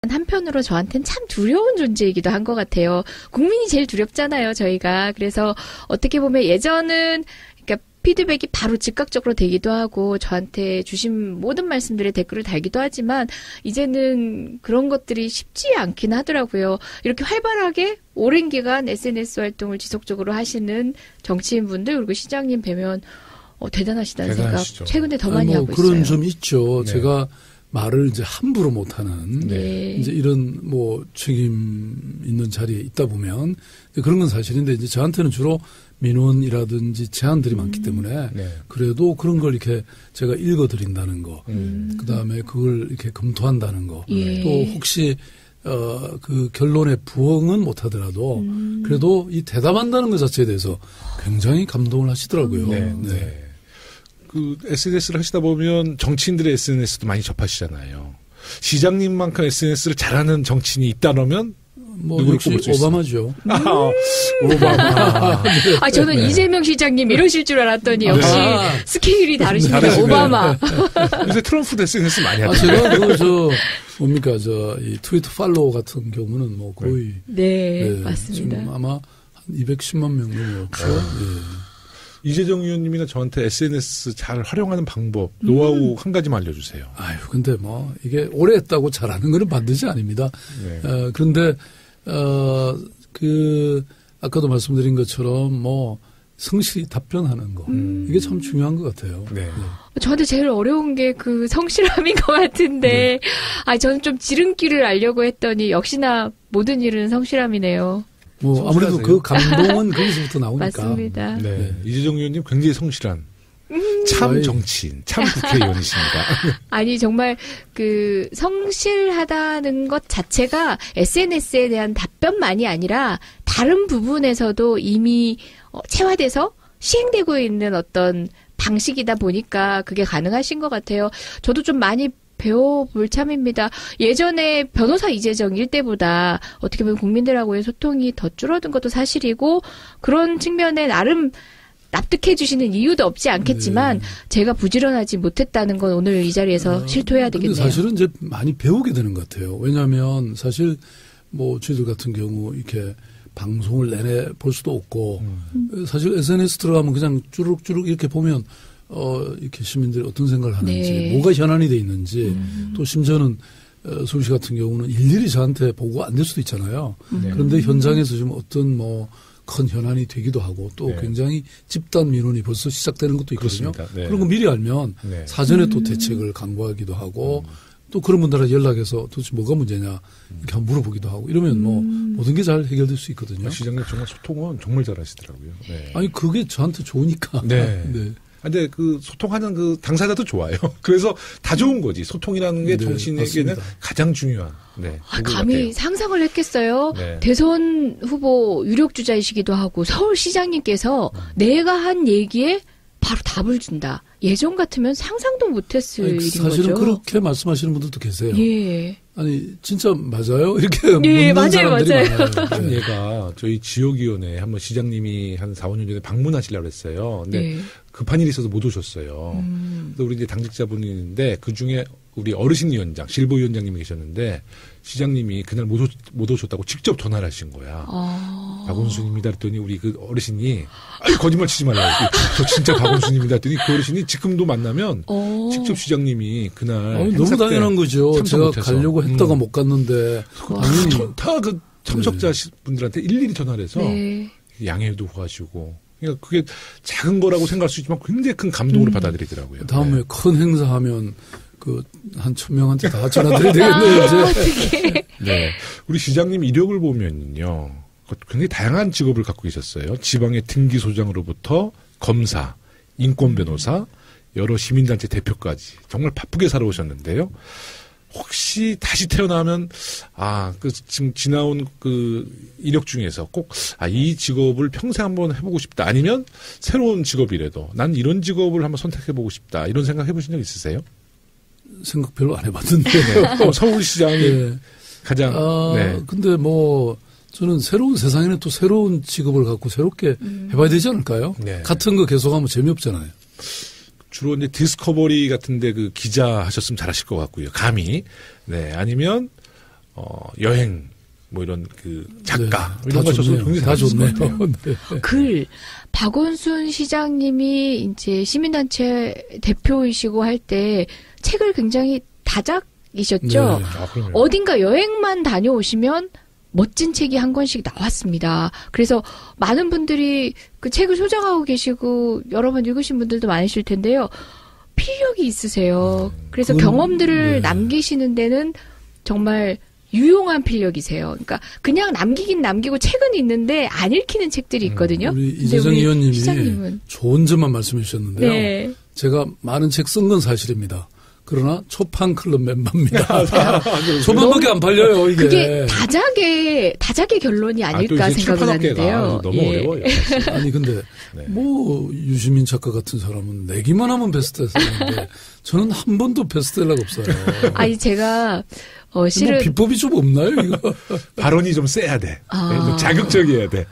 한편으로 저한테는 참 두려운 존재이기도 한 것 같아요. 국민이 제일 두렵잖아요, 저희가. 그래서 어떻게 보면 예전은 그러니까 피드백이 바로 즉각적으로 되기도 하고 저한테 주신 모든 말씀들에 댓글을 달기도 하지만 이제는 그런 것들이 쉽지 않긴 하더라고요. 이렇게 활발하게 오랜 기간 SNS 활동을 지속적으로 하시는 정치인분들 그리고 시장님 뵈면 대단하시다는 대단하시죠. 생각 최근에 더 많이 하고 그런 있어요. 점이 있죠. 네. 제가 말을 이제 함부로 못하는 네. 이제 이런 뭐 책임 있는 자리에 있다 보면 그런 건 사실인데 이제 저한테는 주로 민원이라든지 제안들이 많기 때문에 네. 그래도 그런 걸 이렇게 제가 읽어드린다는 거, 그다음에 그걸 이렇게 검토한다는 거, 예. 또 혹시 그 결론에 부응은 못하더라도 그래도 이 대답한다는 것 자체에 대해서 굉장히 감동을 하시더라고요. 네. 네. 그 SNS를 하시다 보면 정치인들의 SNS도 많이 접하시잖아요. 시장님만큼 SNS를 잘하는 정치인이 있다면 뭐 누구를 역시 꼽을 수 있어요? 오바마죠. 오바마. 저는 네. 이재명 시장님 이러실 줄 알았더니 역시 아. 스케일이 다르시네요. 다르시네. 오바마. 요새 트럼프도 SNS 많이 하잖아요. 제가 뭡니까 이 트위터 팔로워 같은 경우는 뭐 거의 네, 맞습니다. 지금 아마 한 210만 명 넘었죠. 예. 이재정 의원님이나 저한테 SNS 잘 활용하는 방법, 노하우 한 가지만 알려주세요. 아유, 근데 뭐 이게 오래 했다고 잘하는 거는 반드시 아닙니다. 네. 그런데 아까도 말씀드린 것처럼 뭐 성실히 답변하는 거 이게 참 중요한 것 같아요. 네. 저한테 제일 어려운 게 그 성실함인 것 같은데, 저는 좀 지름길을 알려고 했더니 역시나 모든 일은 성실함이네요. 뭐 아무래도 그 감동은 거기서부터 나오니까. 맞습니다. 네. 이재정 의원님 굉장히 성실한 참 정치인, 참 국회의원이십니다. 아니 정말 그 성실하다는 것 자체가 SNS에 대한 답변만이 아니라 다른 부분에서도 이미 체화돼서 시행되고 있는 어떤 방식이다 보니까 그게 가능하신 것 같아요. 저도 좀 많이 배워볼 참입니다. 예전에 변호사 이재정 일때보다 어떻게 보면 국민들하고의 소통이 더 줄어든 것도 사실이고 그런 측면에 나름 납득해 주시는 이유도 없지 않겠지만 제가 부지런하지 못했다는 건 오늘 이 자리에서 실토해야 되겠네요. 사실은 이제 많이 배우게 되는 것 같아요. 왜냐하면 사실 뭐 저희들 같은 경우 이렇게 방송을 내내 볼 수도 없고 사실 SNS 들어가면 그냥 쭈룩쭈룩 이렇게 보면 이렇게 시민들이 어떤 생각을 하는지, 네. 뭐가 현안이 돼 있는지, 또 심지어는 서울시 같은 경우는 일일이 저한테 보고가 안 될 수도 있잖아요. 네. 그런데 현장에서 지금 어떤 뭐 큰 현안이 되기도 하고 또 네. 굉장히 집단 민원이 벌써 시작되는 것도 있거든요. 그렇습니다. 네. 그런 거 미리 알면 네. 사전에 또 대책을 강구하기도 하고 또 그런 분들한테 연락해서 도대체 뭐가 문제냐 이렇게 한번 물어보기도 하고 이러면 뭐 모든 게 잘 해결될 수 있거든요. 시장님 정말 소통은 정말 잘하시더라고요. 네. 아니 그게 저한테 좋으니까. 네. 네. 근데 그 소통하는 그 당사자도 좋아요. 그래서 다 좋은 거지. 소통이라는 게 네, 정치인에게는 맞습니다. 가장 중요한. 네. 감히 같아요. 상상을 했겠어요. 네. 대선 후보 유력 주자이시기도 하고 서울시장님께서 내가 한 얘기에 바로 답을 준다. 예전 같으면 상상도 못했을 아니, 일인 사실은 거죠. 그렇게 말씀하시는 분들도 계세요. 예. 아니 진짜 맞아요? 이렇게 예, 묻는 맞아요, 사람들이 맞아요. 많아요. 한 네. 얘가 저희 지역위원회에 한번 시장님이 한 4, 5년 전에 방문하시려고 했어요. 근데 네. 급한 일이 있어서 못 오셨어요. 근데 우리 이제 당직자분이 있는데 그 중에 우리 어르신 위원장, 실보 위원장님이 계셨는데 시장님이 그날 못 오셨다고 직접 전화를 하신 거야. 박원순입니다. 그랬더니 우리 그 어르신이 거짓말 치지 말라고. 저 진짜 박원순입니다. 했더니 그 어르신이 지금도 만나면 직접 시장님이 그날 너무 당연한 거죠. 참석 제가 못해서. 가려고 했다가 못 갔는데 당연히 다 그 참석자 분들한테 일일이 전화를 해서 네. 양해도 구하시고. 그러니까 그게 작은 거라고 생각할 수 있지만 굉장히 큰 감동으로 받아들이더라고요. 다음에 네. 큰 행사하면 그 한 1000명한테 다 전화드려야 되겠네요. 이제. 어떻게? 네. 우리 시장님 이력을 보면요. 굉장히 다양한 직업을 갖고 계셨어요. 지방의 등기소장으로부터 검사, 인권변호사, 여러 시민단체 대표까지 정말 바쁘게 살아오셨는데요. 혹시 다시 태어나면 지금 지나온 그 이력 중에서 꼭 이 직업을 평생 한번 해보고 싶다. 아니면 새로운 직업이라도 난 이런 직업을 한번 선택해보고 싶다. 이런 생각 해보신 적 있으세요? 생각 별로 안 해봤는데. 서울시장이 네. 가장 네. 근데 뭐 저는 새로운 세상에는 또 새로운 직업을 갖고 새롭게 해봐야 되지 않을까요? 네. 같은 거 계속하면 재미없잖아요. 주로 이제 디스커버리 같은데 그 기자 하셨으면 잘하실 것 같고요. 감히. 네. 아니면 여행, 뭐 이런 그 작가, 네, 이런 거 하셔서 굉장히 다 잘하셨을 것 좋네요. 같아요. 네. 글, 박원순 시장님이 이제 시민단체 대표이시고 할 때 책을 굉장히 다작이셨죠. 네. 아, 그럼요. 어딘가 여행만 다녀오시면 멋진 책이 한 권씩 나왔습니다. 그래서 많은 분들이 그 책을 소장하고 계시고 여러 번 읽으신 분들도 많으실 텐데요. 필력이 있으세요. 그래서 경험들을 네. 남기시는 데는 정말 유용한 필력이세요. 그러니까 그냥 남기긴 남기고 책은 있는데 안 읽히는 책들이 있거든요. 우리 근데 이재정 우리 의원님이 시장님은 좋은 점만 말씀해 주셨는데요. 네. 제가 많은 책 쓴 건 사실입니다. 그러나 초판 클럽 멤버입니다. 초판밖에 안 팔려요, 이게. 그게 다작의 결론이 아닐까 또 이제 생각을 출판업계가 하는데요. 너무 예. 어려워요. 아니 근데 네. 뭐 유시민 작가 같은 사람은 내기만 하면 베스트셀러인데 저는 한 번도 베스트셀러가 없어요. 아니 제가 뭐 실은 비법이 좀 없나요, 이거? 발언이 좀 세야 돼. 아. 네, 좀 자극적이어야 돼.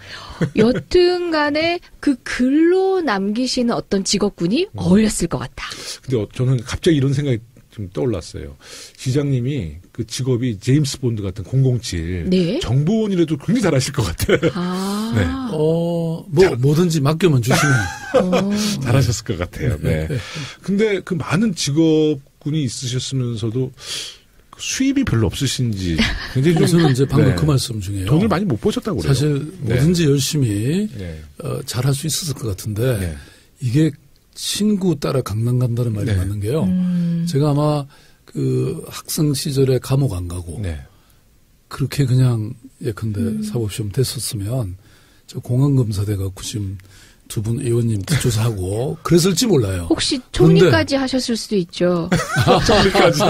여튼간에 그 글로 남기시는 어떤 직업군이 어울렸을 것 같다. 근데 저는 갑자기 이런 생각이 좀 떠올랐어요. 시장님이 그 직업이 제임스 본드 같은 007 네. 정보원이라도 굉장히 잘하실 것 같아요. 아, 뭐든지 맡겨만 주시면. 잘하셨을 것 같아요. 네. 근데 그 많은 직업군이 있으셨으면서도 수입이 별로 없으신지 굉장히 좀 저는 이제 방금 네. 그 말씀 중에요. 돈을 많이 못 버셨다고 그래요. 사실 네. 뭐든지 열심히 네. 잘할 수 있었을 것 같은데 네. 이게 친구 따라 강남 간다는 말이 네. 맞는 게요. 제가 아마 그 학생 시절에 감옥 안 가고 네. 그렇게 그냥 예컨대 사법시험 됐었으면 저 공안검사 돼갖고 지금 두 분 의원님 뒷조사하고 그랬을지 몰라요. 혹시 총리까지 하셨을 수도 있죠. 정리까지.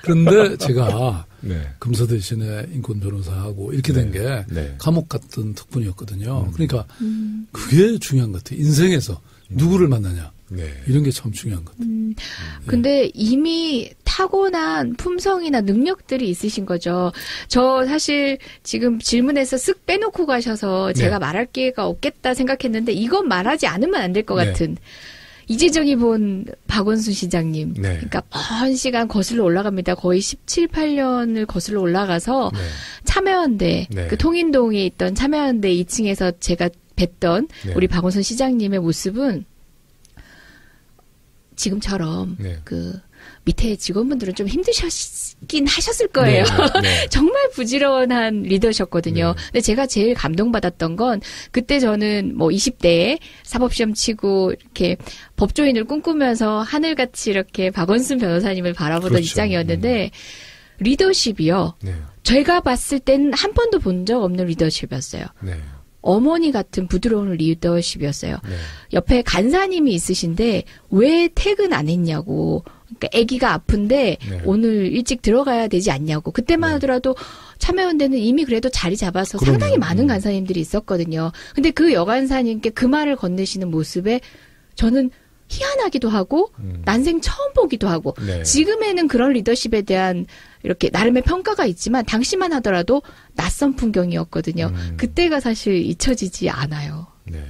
그런데 제가 네. 검사 대신에 인권 변호사하고 이렇게 된 게 네. 감옥 갔던 특권이었거든요. 그러니까 그게 중요한 것 같아요. 인생에서 누구를 만나냐. 네. 이런 게 참 중요한 것 같아요. 근데 이미 타고난 품성이나 능력들이 있으신 거죠. 저 사실 지금 질문에서 쓱 빼놓고 가셔서 제가 말할 기회가 없겠다 생각했는데 이건 말하지 않으면 안 될 것 네. 같은 이재정이 본 박원순 시장님. 네. 그러니까 먼 시간 거슬러 올라갑니다. 거의 17, 18년을 거슬러 올라가서 네. 참여연대, 네. 그 통인동에 있던 참여연대 2층에서 제가 뵀던 네. 우리 박원순 시장님의 모습은 지금처럼 네. 그 밑에 직원분들은 좀 힘드셨긴 하셨을 거예요. 네. 네. 정말 부지런한 리더셨거든요. 네. 근데 제가 제일 감동받았던 건 그때 저는 뭐 20대에 사법시험 치고 이렇게 법조인을 꿈꾸면서 하늘같이 이렇게 박원순 변호사님을 바라보던 그렇죠. 입장이었는데 리더십이요. 네. 제가 봤을 때는 한 번도 본 적 없는 리더십이었어요. 네. 어머니 같은 부드러운 리더십이었어요. 네. 옆에 간사님이 있으신데 왜 퇴근 안 했냐고. 그러니까 아기가 아픈데 네. 오늘 일찍 들어가야 되지 않냐고. 그때만 하더라도 참여연대는 이미 그래도 자리 잡아서 그럼요. 상당히 많은 간사님들이 있었거든요. 근데 그 여간사님께 그 말을 건네시는 모습에 저는 희한하기도 하고 난생 처음 보기도 하고 네. 지금에는 그런 리더십에 대한 이렇게 나름의 평가가 있지만 당시만 하더라도 낯선 풍경이었거든요. 그때가 사실 잊혀지지 않아요. 네.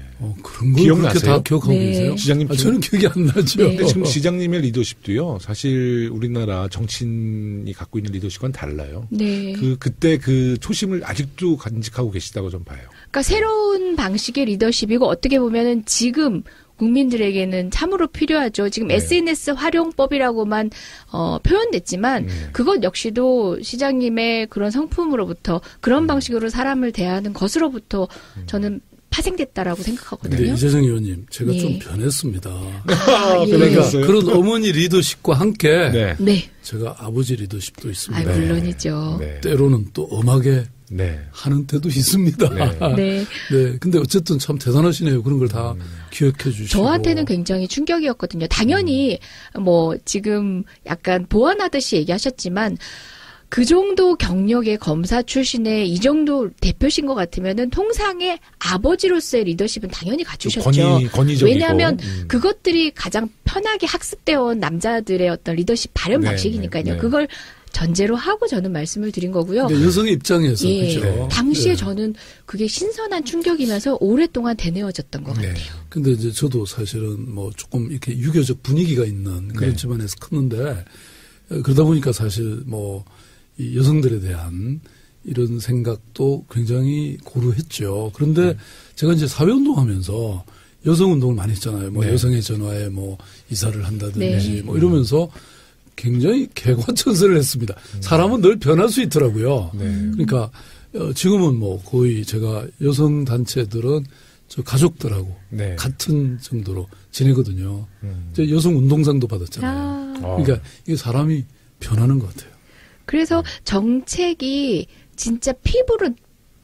그런 걸 기억나세요? 그렇게 다 기억하고 네. 계세요? 시장님 저는 기억이 안 나죠. 네. 근데 지금 시장님의 리더십도요. 사실 우리나라 정치인이 갖고 있는 리더십과는 달라요. 네. 그때 그 초심을 아직도 간직하고 계시다고 좀 봐요. 그러니까 새로운 방식의 리더십이고 어떻게 보면은 지금 국민들에게는 참으로 필요하죠. 지금 네. SNS 활용법이라고만 표현됐지만 그것 역시도 시장님의 그런 성품으로부터 그런 방식으로 사람을 대하는 것으로부터 저는 파생됐다라고 근데 생각하거든요. 이재정 의원님, 제가 예. 좀 변했습니다. 아, 예. 그러니까 변했어요? 그런 어머니 리더십과 함께 네. 네. 제가 아버지 리더십도 아, 있습니다. 물론이죠. 네. 때로는 또 엄하게 네. 하는 때도 있습니다. 네. 네. 네. 근데 어쨌든 참 대단하시네요. 그런 걸 다 기억해 주시고. 저한테는 굉장히 충격이었거든요. 당연히 뭐 지금 약간 보완하듯이 얘기하셨지만 그 정도 경력의 검사 출신의 이 정도 대표신 것 같으면은 통상의 아버지로서의 리더십은 당연히 갖추셨죠. 권위적이고. 왜냐하면 그것들이 가장 편하게 학습되어 온 남자들의 어떤 리더십 발현 네, 방식이니까요. 네, 네. 그걸 전제로 하고 저는 말씀을 드린 거고요. 근데 여성의 입장에서 예, 그렇죠. 당시에 네. 저는 그게 신선한 충격이면서 오랫동안 되뇌어졌던 것 네. 같아요. 근데 이제 저도 사실은 뭐 조금 이렇게 유교적 분위기가 있는 그런 네. 집안에서 컸는데 그러다 보니까 사실 뭐 이 여성들에 대한 이런 생각도 굉장히 고루했죠. 그런데 제가 이제 사회운동하면서 여성운동을 많이 했잖아요. 뭐 여성의 전화에 뭐 이사를 한다든지 뭐 이러면서 굉장히 개과천선을 했습니다. 사람은 늘 변할 수 있더라고요. 그러니까 지금은 뭐 거의 제가 여성 단체들은 저 가족들하고 같은 정도로 지내거든요. 이제 여성 운동상도 받았잖아요. 그러니까 이게 사람이 변하는 것 같아요. 그래서 정책이 진짜 피부로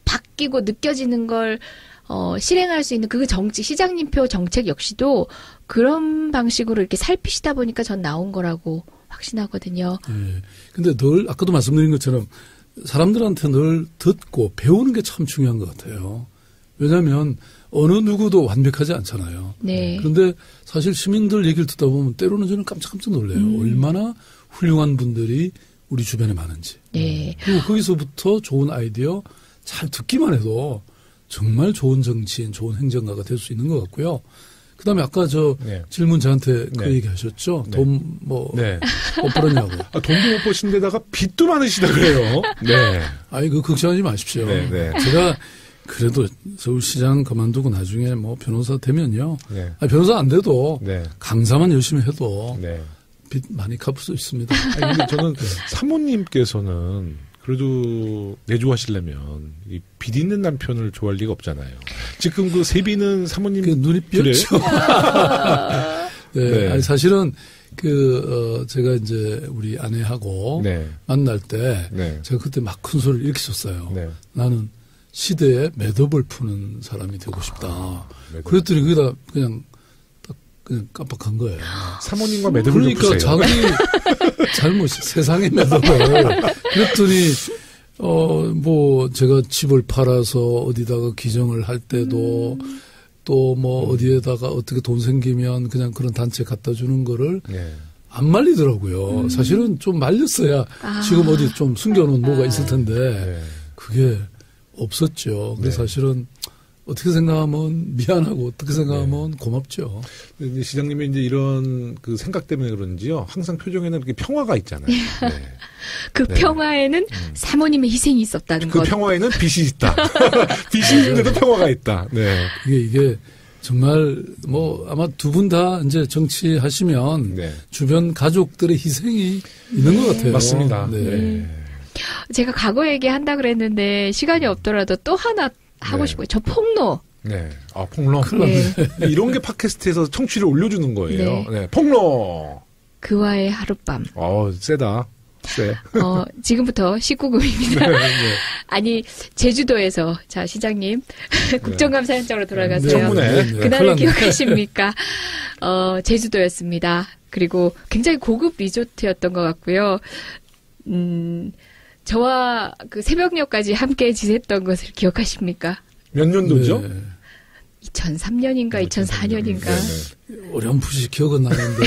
바뀌고 느껴지는 걸 실행할 수 있는 그 정책, 시장님표 정책 역시도 그런 방식으로 이렇게 살피시다 보니까 전 나온 거라고 확신하거든요. 네. 근데 늘 아까도 말씀드린 것처럼 사람들한테 늘 듣고 배우는 게 참 중요한 것 같아요. 왜냐하면 어느 누구도 완벽하지 않잖아요. 네. 그런데 사실 시민들 얘기를 듣다 보면 때로는 저는 깜짝깜짝 놀라요. 얼마나 훌륭한 분들이 우리 주변에 많은지. 네. 그리고 거기서부터 좋은 아이디어 잘 듣기만 해도 정말 좋은 정치인, 좋은 행정가가 될 수 있는 것 같고요. 그 다음에 아까 저 질문 저한테 그 얘기 하셨죠? 돈 못 벌었냐고. 돈도 못 버신 데다가 빚도 많으시다 그래요. 네. 아이, 걱정하지 마십시오. 제가 그래도 서울시장 그만두고 나중에 뭐 변호사 되면요. 변호사 안 돼도 강사만 열심히 해도 빚 많이 갚을 수 있습니다. 아니, 근데 저는 사모님께서는 그래도 내조하시려면 이 빚 있는 남편을 좋아할 리가 없잖아요. 지금 그 세비는 사모님 눈이 삐었죠. 아니, 사실은 제가 이제 우리 아내하고 만날 때 제가 그때 막 큰 소리를 이렇게 쳤어요. 나는 시대에 매듭을 푸는 사람이 되고 싶다. 그랬더니 거기다 그냥 깜빡한 거예요. 사모님과 매듭을 그러니까 자기 잘못이 세상의 매듭을. 그랬더니 뭐 제가 집을 팔아서 어디다가 기증을 할 때도 또 뭐 어디에다가 어떻게 돈 생기면 그냥 그런 단체 갖다 주는 거를 안 말리더라고요. 사실은 좀 말렸어야 지금 어디 좀 숨겨놓은 뭐가 있을 텐데 그게 없었죠. 근데 사실은 어떻게 생각하면 미안하고 어떻게 생각하면 고맙죠. 근데 시장님이 이제 이런 그 생각 때문에 그런지요. 항상 표정에는 이렇게 평화가 있잖아요. 그 평화에는 사모님의 희생이 있었다는 그 것. 평화에는 빚이 있다. 빚이 있는데도 평화가 있다. 이게 정말 뭐 아마 두 분 다 이제 정치하시면 주변 가족들의 희생이 있는 것 같아요. 맞습니다. 제가 과거 얘기한다 그랬는데 시간이 없더라도 또 하나 하고 싶어요. 저 폭로. 폭로. 이런 게 팟캐스트에서 청취를 올려주는 거예요. 폭로. 그와의 하룻밤. 세다. 세. 지금부터 19금입니다. 아니, 제주도에서, 자, 시장님. 국정감사 현장으로 돌아가세요. 청문회. 그날을 기억하십니까? 제주도였습니다. 그리고 굉장히 고급 리조트였던 것 같고요. 저와 그 새벽녘까지 함께 지냈던 것을 기억하십니까? 몇 년도죠? 2003년인가 2004년인가. 어렴풋이 기억은 나는데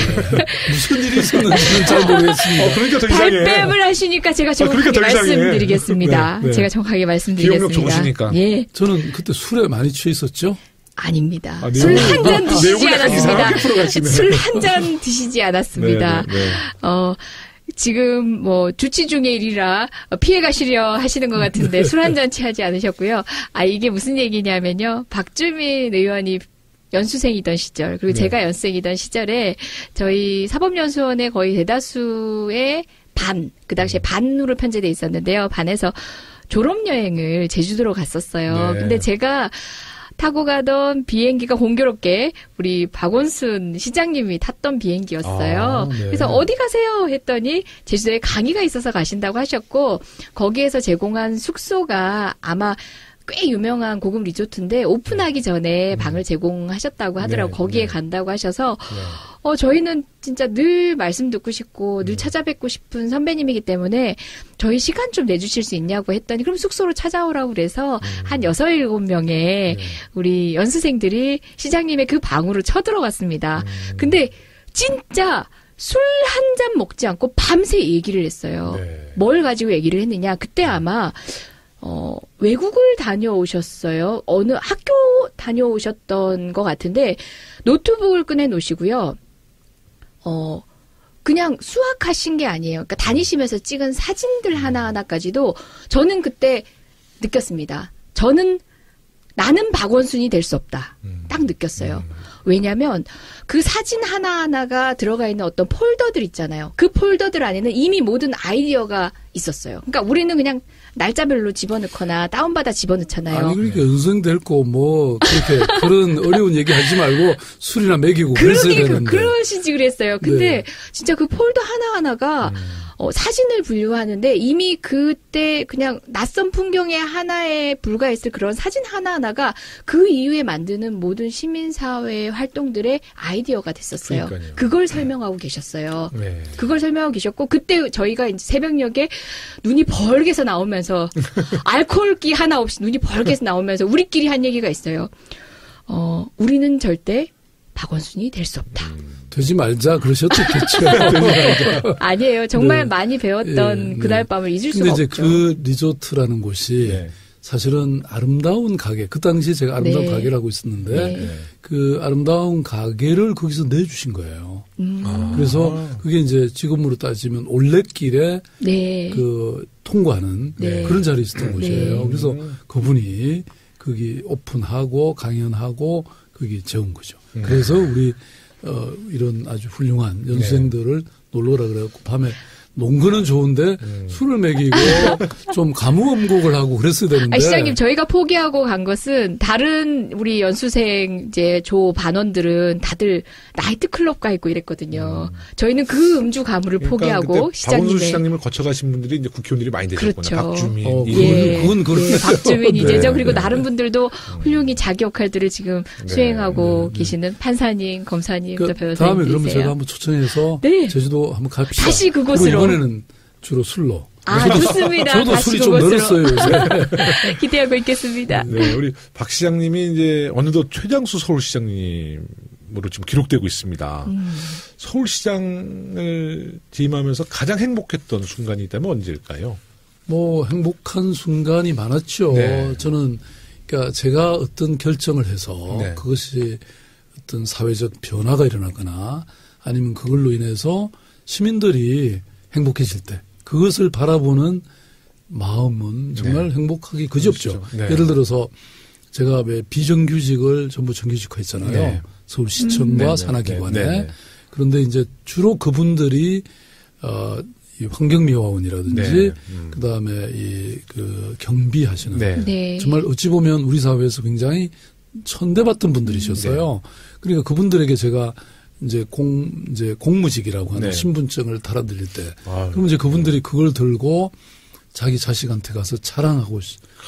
무슨 일이 있었는지는 잘 모르겠습니다. 그러니까 더 이상해. 발뺌을 하시니까 제가 정확하게 말씀드리겠습니다. 제가 정확하게 말씀드리겠습니다. 기억력 좋으시니까. 저는 그때 술에 많이 취해 있었죠? 아닙니다. 술 한 잔 드시지 않았습니다. 술 한 잔 드시지 않았습니다. 지금 뭐 주치 중의 일이라 피해 가시려 하시는 것 같은데 술 한 잔 취하지 않으셨고요. 이게 무슨 얘기냐면요. 박주민 의원이 연수생이던 시절 그리고 제가 연수생이던 시절에 저희 사법연수원의 거의 대다수의 그 당시에 반으로 편제돼 있었는데요. 반에서 졸업여행을 제주도로 갔었어요. 근데 제가 타고 가던 비행기가 공교롭게 우리 박원순 시장님이 탔던 비행기였어요. 그래서 어디 가세요? 했더니 제주도에 강의가 있어서 가신다고 하셨고 거기에서 제공한 숙소가 아마 꽤 유명한 고급 리조트인데 오픈하기 전에 방을 제공하셨다고 하더라고요. 거기에 간다고 하셔서 저희는 진짜 늘 말씀 듣고 싶고 늘 찾아뵙고 싶은 선배님이기 때문에 저희 시간 좀 내주실 수 있냐고 했더니 그럼 숙소로 찾아오라고 그래서 한 6, 7명의 우리 연수생들이 시장님의 그 방으로 쳐들어갔습니다. 근데 진짜 술 한 잔 먹지 않고 밤새 얘기를 했어요. 뭘 가지고 얘기를 했느냐. 그때 아마 외국을 다녀오셨어요. 어느 학교 다녀오셨던 것 같은데, 노트북을 꺼내 놓으시고요. 그냥 수학하신 게 아니에요. 그러니까 다니시면서 찍은 사진들 하나하나까지도 저는 그때 느꼈습니다. 나는 박원순이 될 수 없다. 딱 느꼈어요. 왜냐면 그 사진 하나하나가 들어가 있는 어떤 폴더들 있잖아요. 그 폴더들 안에는 이미 모든 아이디어가 있었어요. 그러니까 우리는 그냥 날짜별로 집어넣거나 다운받아 집어넣잖아요. 아니 그러니까 연습될 거 뭐 그렇게 그런 어려운 얘기 하지 말고 술이나 먹이고 그랬어야 되는데. 그러시지 그랬어요. 근데 네. 진짜 그 폴더 하나하나가 사진을 분류하는데 이미 그때 그냥 낯선 풍경의 하나에 불과했을 그런 사진 하나하나가 그 이후에 만드는 모든 시민사회 활동들의 아이디어가 됐었어요. 그러니까요. 그걸 설명하고 계셨어요. 네. 그걸 설명하고 계셨고 그때 저희가 이제 새벽녘에 눈이 벌게서 나오면서 알코올기 하나 없이 눈이 벌게서 나오면서 우리끼리 한 얘기가 있어요. 우리는 절대 박원순이 될 수 없다. 되지 말자 그러셨겠죠. 아니에요. 정말 네. 많이 배웠던 네. 그날 밤을 잊을 수가 근데 이제 없죠. 그 리조트라는 곳이 네. 사실은 아름다운 가게, 그 당시에 제가 아름다운 네. 가게라고 있었는데 네. 그 아름다운 가게를 거기서 내주신 거예요. 그래서 그게 이제 지금으로 따지면 올레길에 네. 그 통과하는 네. 그런 자리에 있었던 곳이에요. 네. 그래서 그분이 거기 오픈하고 강연하고 거기 재운 거죠. 그래서 우리 이런 아주 훌륭한 연수생들을 놀러 오라 그래갖고 밤에 농구는 좋은데 술을 먹이고 좀 가무음곡을 하고 그랬어야 되는데. 시장님 저희가 포기하고 간 것은 다른 우리 연수생 이제 조 반원들은 다들 나이트 클럽 가 있고 이랬거든요. 저희는 그 음주 가무를 포기하고 박원순 시장님의 시장님을 거쳐가신 분들이 이제 국회의원들이 많이 되셨구나. 그렇죠. 박주민, 예. 그건 그렇네요. 박주민 이재정 네. 그리고 다른 분들도 훌륭히 자기 역할들을 지금 네. 수행하고 계시는 판사님, 검사님, 또 다음에 변호사님들이세요. 그러면 제가 한번 초청해서 네. 제주도 한번 갑시다. 다시 그곳으로. 그리고 이번에는 주로 술로. 좋습니다. 저도 다시 술이 좀 그곳으로. 늘었어요 요새. 기대하고 있겠습니다. 네, 우리 박 시장님이 이제 어느덧 최장수 서울시장님으로 지금 기록되고 있습니다. 서울시장을 취임하면서 가장 행복했던 순간이 있다면 언제일까요? 뭐 행복한 순간이 많았죠. 네. 저는 그러니까 제가 어떤 결정을 해서 네. 그것이 어떤 사회적 변화가 일어나거나 아니면 그걸로 인해서 시민들이 행복해질 때 그것을 바라보는 마음은 정말 행복하기 그지없죠. 그렇죠. 네. 예를 들어서 제가 왜 비정규직을 전부 정규직화했잖아요. 네. 서울시청과 산하기관에. 네, 네. 그런데 이제 주로 그분들이 이 환경미화원이라든지 네. 그다음에 이 그 경비하시는 네. 네. 정말 어찌 보면 우리 사회에서 굉장히 천대받던 분들이셨어요. 그러니까 그분들에게 제가 이제 공무직이라고 하는 네. 신분증을 달아드릴 때, 아유. 그러면 이제 그분들이 그걸 들고 자기 자식한테 가서 자랑하고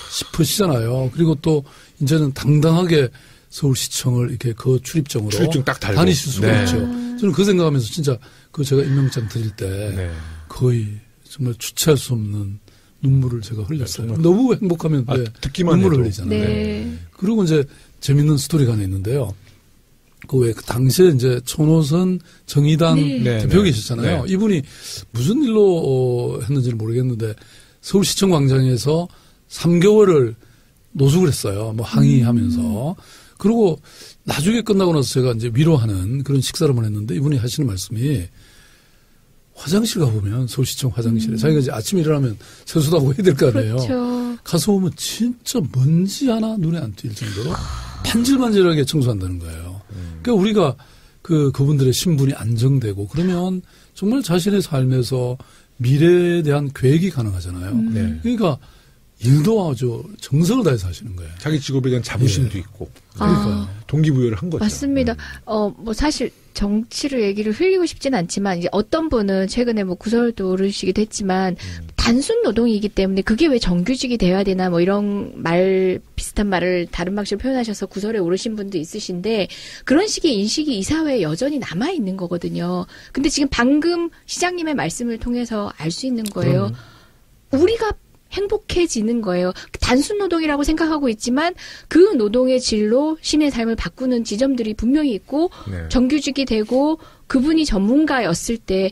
싶으시잖아요. 그리고 또 이제는 당당하게 서울시청을 이렇게 그 출입증으로 출입증 딱 달고. 다니실 수가 네. 있죠. 저는 그 생각하면서 진짜 그 제가 임명장 드릴 때 네. 거의 정말 주체할 수 없는 눈물을 제가 흘렸어요. 정말. 너무 행복하면 아, 왜 듣기만 눈물을 해도. 흘리잖아요. 네. 그리고 이제 재밌는 스토리가 하나 있는데요. 그 왜 그 당시에 이제 천호선 정의당 네. 대표 네. 계셨잖아요. 네. 이분이 무슨 일로 했는지는 모르겠는데 서울시청 광장에서 3개월을 노숙을 했어요. 뭐 항의하면서. 그리고 나중에 끝나고 나서 제가 이제 위로하는 그런 식사를 했는데 이분이 하시는 말씀이 화장실 가보면 서울시청 화장실에 자기가 이제 아침에 일어나면 세수도 하고 해야 될 거 아니에요. 그렇죠. 가서 보면 진짜 먼지 하나 눈에 안 띌 정도로 반질반질하게 청소한다는 거예요. 그러니까 우리가 그분들의 신분이 안정되고 그러면 정말 자신의 삶에서 미래에 대한 계획이 가능하잖아요. 네. 그러니까 일도 아주 정성을 다해서 하시는 거예요. 자기 직업에 대한 자부심도 예. 있고. 그러니까 동기부여를 한 거죠. 맞습니다. 뭐 사실 정치를 얘기를 흘리고 싶진 않지만 이제 어떤 분은 최근에 뭐 구설도 오르시기도 했지만 단순 노동이기 때문에 그게 왜 정규직이 돼야 되나 뭐 이런 말 비슷한 말을 다른 방식으로 표현하셔서 구설에 오르신 분도 있으신데 그런 식의 인식이 이 사회에 여전히 남아 있는 거거든요. 근데 지금 방금 시장님의 말씀을 통해서 알 수 있는 거예요. 우리가 행복해지는 거예요. 단순 노동이라고 생각하고 있지만 그 노동의 질로 시민의 삶을 바꾸는 지점들이 분명히 있고 네. 정규직이 되고 그분이 전문가였을 때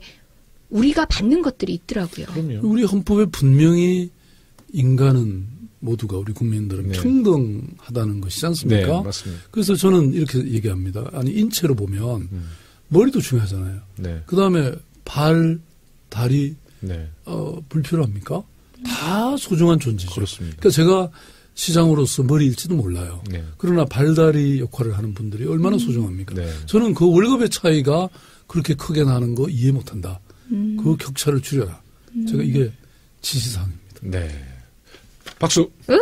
우리가 받는 것들이 있더라고요. 그럼요. 우리 헌법에 분명히 인간은 모두가 우리 국민들은 네. 평등하다는 것이지 네, 않습니까? 맞습니다. 그래서 저는 이렇게 얘기합니다. 아니 인체로 보면 머리도 중요하잖아요. 네. 그다음에 발, 다리, 네. 불필요합니까? 다 소중한 존재죠. 그렇습니다. 그러니까 제가 시장으로서 머리일지도 몰라요. 네. 그러나 발다리 역할을 하는 분들이 얼마나 소중합니까? 네. 저는 그 월급의 차이가 그렇게 크게 나는 거 이해 못한다. 그 격차를 줄여라. 제가 이게 지시사항입니다. 네. 박수. 네.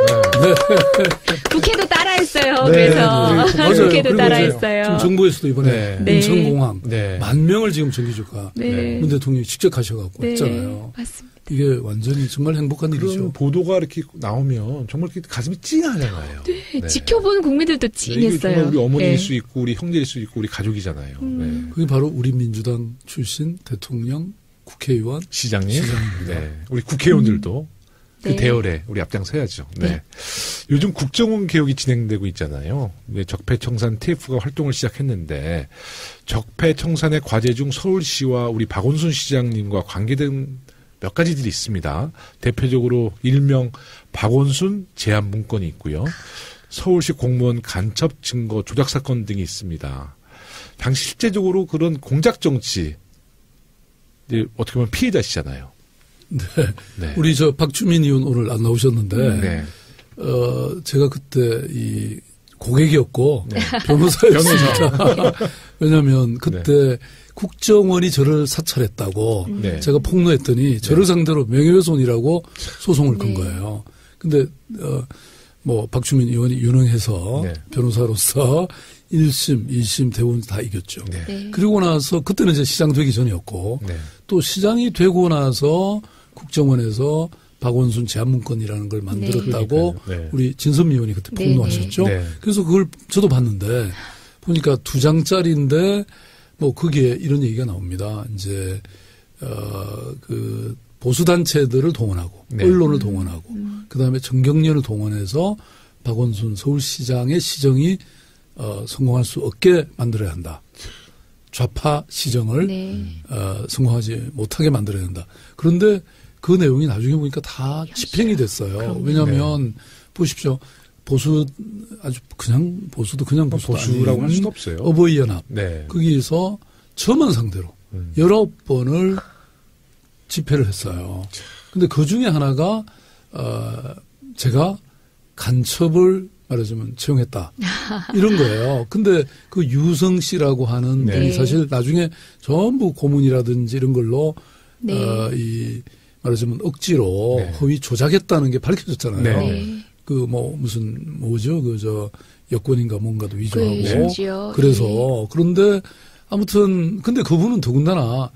국회도 따라했어요. 네, 그래서 맞아요. 국회도 그리고 따라했어요. 지금 정부에서도 이번에 네. 인천공항 네. 10,000명을 지금 정기주가 네. 문 대통령이 직접 가셔갖고 네. 했잖아요. 맞습니다. 이게 완전히 정말 행복한 그런 일이죠. 보도가 이렇게 나오면 정말 이렇게 가슴이 찡하잖아요. 네. 지켜보는 국민들도 이게 찡했어요. 정말 우리 어머니일 네. 수 있고 우리 형제일 수 있고 우리 가족이잖아요. 네. 그게 바로 우리 민주당 출신 대통령, 국회의원, 시장님. 시장입니다. 네. 우리 국회의원들도 그 네. 대열에 우리 앞장서야죠. 네. 네. 요즘 국정원 개혁이 진행되고 있잖아요. 적폐청산 TF가 활동을 시작했는데 적폐청산의 과제 중 서울시와 우리 박원순 시장님과 관계된 몇 가지들이 있습니다. 대표적으로 일명 박원순 제안 문건이 있고요. 서울시 공무원 간첩 증거 조작 사건 등이 있습니다. 당시 실제적으로 그런 공작 정치 이제 어떻게 보면 피해자시잖아요. 네. 네. 우리 박주민 의원 오늘 안 나오셨는데, 네. 제가 그때 이 고객이었고, 네. 변호사였습니다. 왜냐하면 그때 국정원이 저를 사찰했다고 네. 제가 폭로했더니 저를 상대로 명예훼손이라고 소송을 건 네. 거예요. 근데, 박주민 의원이 유능해서 네. 변호사로서 1심, 2심, 대법원 다 이겼죠. 네. 네. 그리고 나서 그때는 이제 시장 되기 전이었고, 네. 또 시장이 되고 나서 국정원에서 박원순 제안문건이라는 걸 만들었다고 네. 우리 진선미 의원이 그때 네, 폭로하셨죠. 네. 그래서 그걸 저도 봤는데 보니까 2장짜리인데 거기에 이런 얘기가 나옵니다. 이제 그 보수단체들을 동원하고 네. 언론을 동원하고 그다음에 정경련을 동원해서 박원순 서울시장의 시정이 성공할 수 없게 만들어야 한다. 좌파 시정을 네. 성공하지 못하게 만들어야 한다. 그런데 그 내용이 나중에 보니까 다 집행이 됐어요. 왜냐하면 보십시오. 아주 그냥 보수도 그냥 보수도 보수라고 아닌 할 수도 없어요. 어버이연합. 네. 거기에서 저만 상대로 19번을 집회를 했어요. 근데 그 중에 하나가 제가 간첩을 말하자면 채용했다. 이런 거예요. 근데 그 유성 씨라고 하는 네. 분이 사실 나중에 전부 고문이라든지 이런 걸로 네. 말하자면 억지로 네. 허위 조작했다는 게 밝혀졌잖아요. 네. 여권인가 뭔가도 위조하고. 그 심지어. 그래서 그런데 아무튼 근데 그분은 더군다나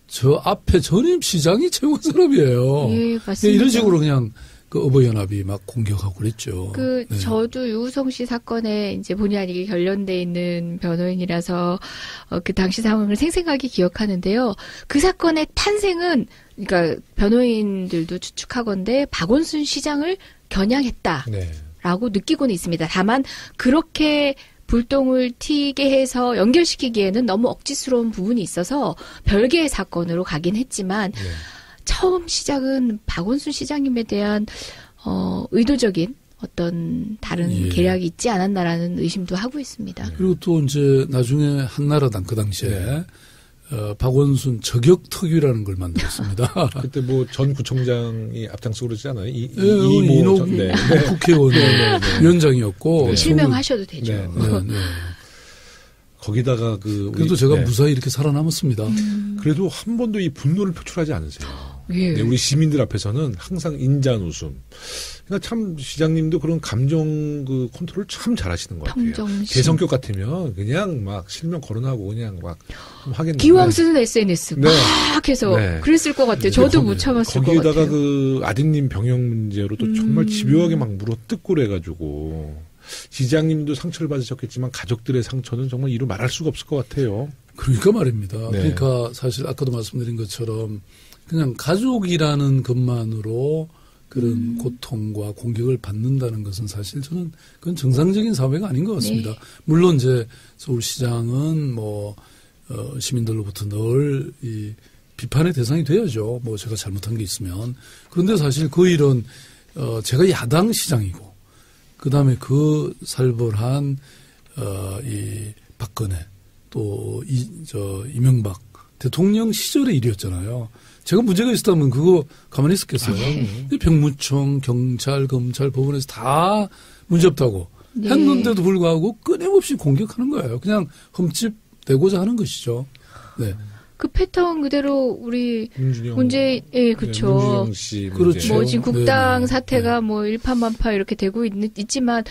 저 앞에 전임 시장이 채용한 사람이에요. 예, 맞습니다. 이런 식으로 그냥 그 어버이연합이 막 공격하고 그랬죠. 네. 저도 유우성 씨 사건에 이제 본의 아니게 관련돼 있는 변호인이라서 그 당시 상황을 생생하게 기억하는데요. 그 사건의 탄생은 그러니까 변호인들도 추측하건대 박원순 시장을 겨냥했다라고 네. 느끼고는 있습니다. 다만 그렇게 불똥을 튀게 해서 연결시키기에는 너무 억지스러운 부분이 있어서 별개의 사건으로 가긴 했지만 네. 처음 시작은 박원순 시장님에 대한 의도적인 어떤 다른 예. 계략이 있지 않았나라는 의심도 하고 있습니다. 그리고 또 이제 나중에 한나라당 그 당시에 박원순 저격특위라는 걸 만들었습니다. 그때 전 구청장이 앞장서고 그러잖아요. 이노 네. 국회의원 위원장이었고 네. 실명하셔도 되죠. 네. 네. 거기다가 그래도 제가 무사히 이렇게 살아남았습니다. 그래도 한 번도 이 분노를 표출하지 않으세요. 예. 네, 우리 시민들 앞에서는 항상 인자한 웃음. 그러니까 참 시장님도 그런 감정 컨트롤 참 잘하시는 것 같아요. 평정심. 제 성격 같으면 그냥 막 실명 거론하고 그냥 막 하겠는데. 기왕 쓰는 SNS 네. 막 해서 네. 그랬을 것 같아요. 저도 못 참았을 것 거기에다가 같아요. 그 아드님 병역 문제로 또 정말 집요하게 막 물어뜯고 그래가지고 시장님도 상처를 받으셨겠지만 가족들의 상처는 정말 이루 말할 수가 없을 것 같아요. 그러니까 말입니다. 네. 그러니까 사실 아까도 말씀드린 것처럼 그냥 가족이라는 것만으로 그런 고통과 공격을 받는다는 것은 사실 저는 그건 정상적인 사회가 아닌 것 같습니다. 네. 물론 이제 서울시장은 시민들로부터 늘 이 비판의 대상이 돼야죠. 제가 잘못한 게 있으면. 그런데 사실 그 일은 제가 야당 시장이고 그다음에 그 살벌한 이 박근혜 또 이명박 대통령 시절의 일이었잖아요. 제가 문제가 있었다면 그거 가만히 있었겠어요. 병무청, 경찰, 검찰, 법원에서 다 문제없다고 네. 했는데도 불구하고 끊임없이 공격하는 거예요. 그냥 흠집내고자 하는 것이죠. 네. 그 패턴 그대로 우리 문준영. 문재인, 예, 그렇죠. 문준영 씨. 그렇죠. 뭐 지금 국당 네네. 사태가 뭐 일파만파 이렇게 되고 있지만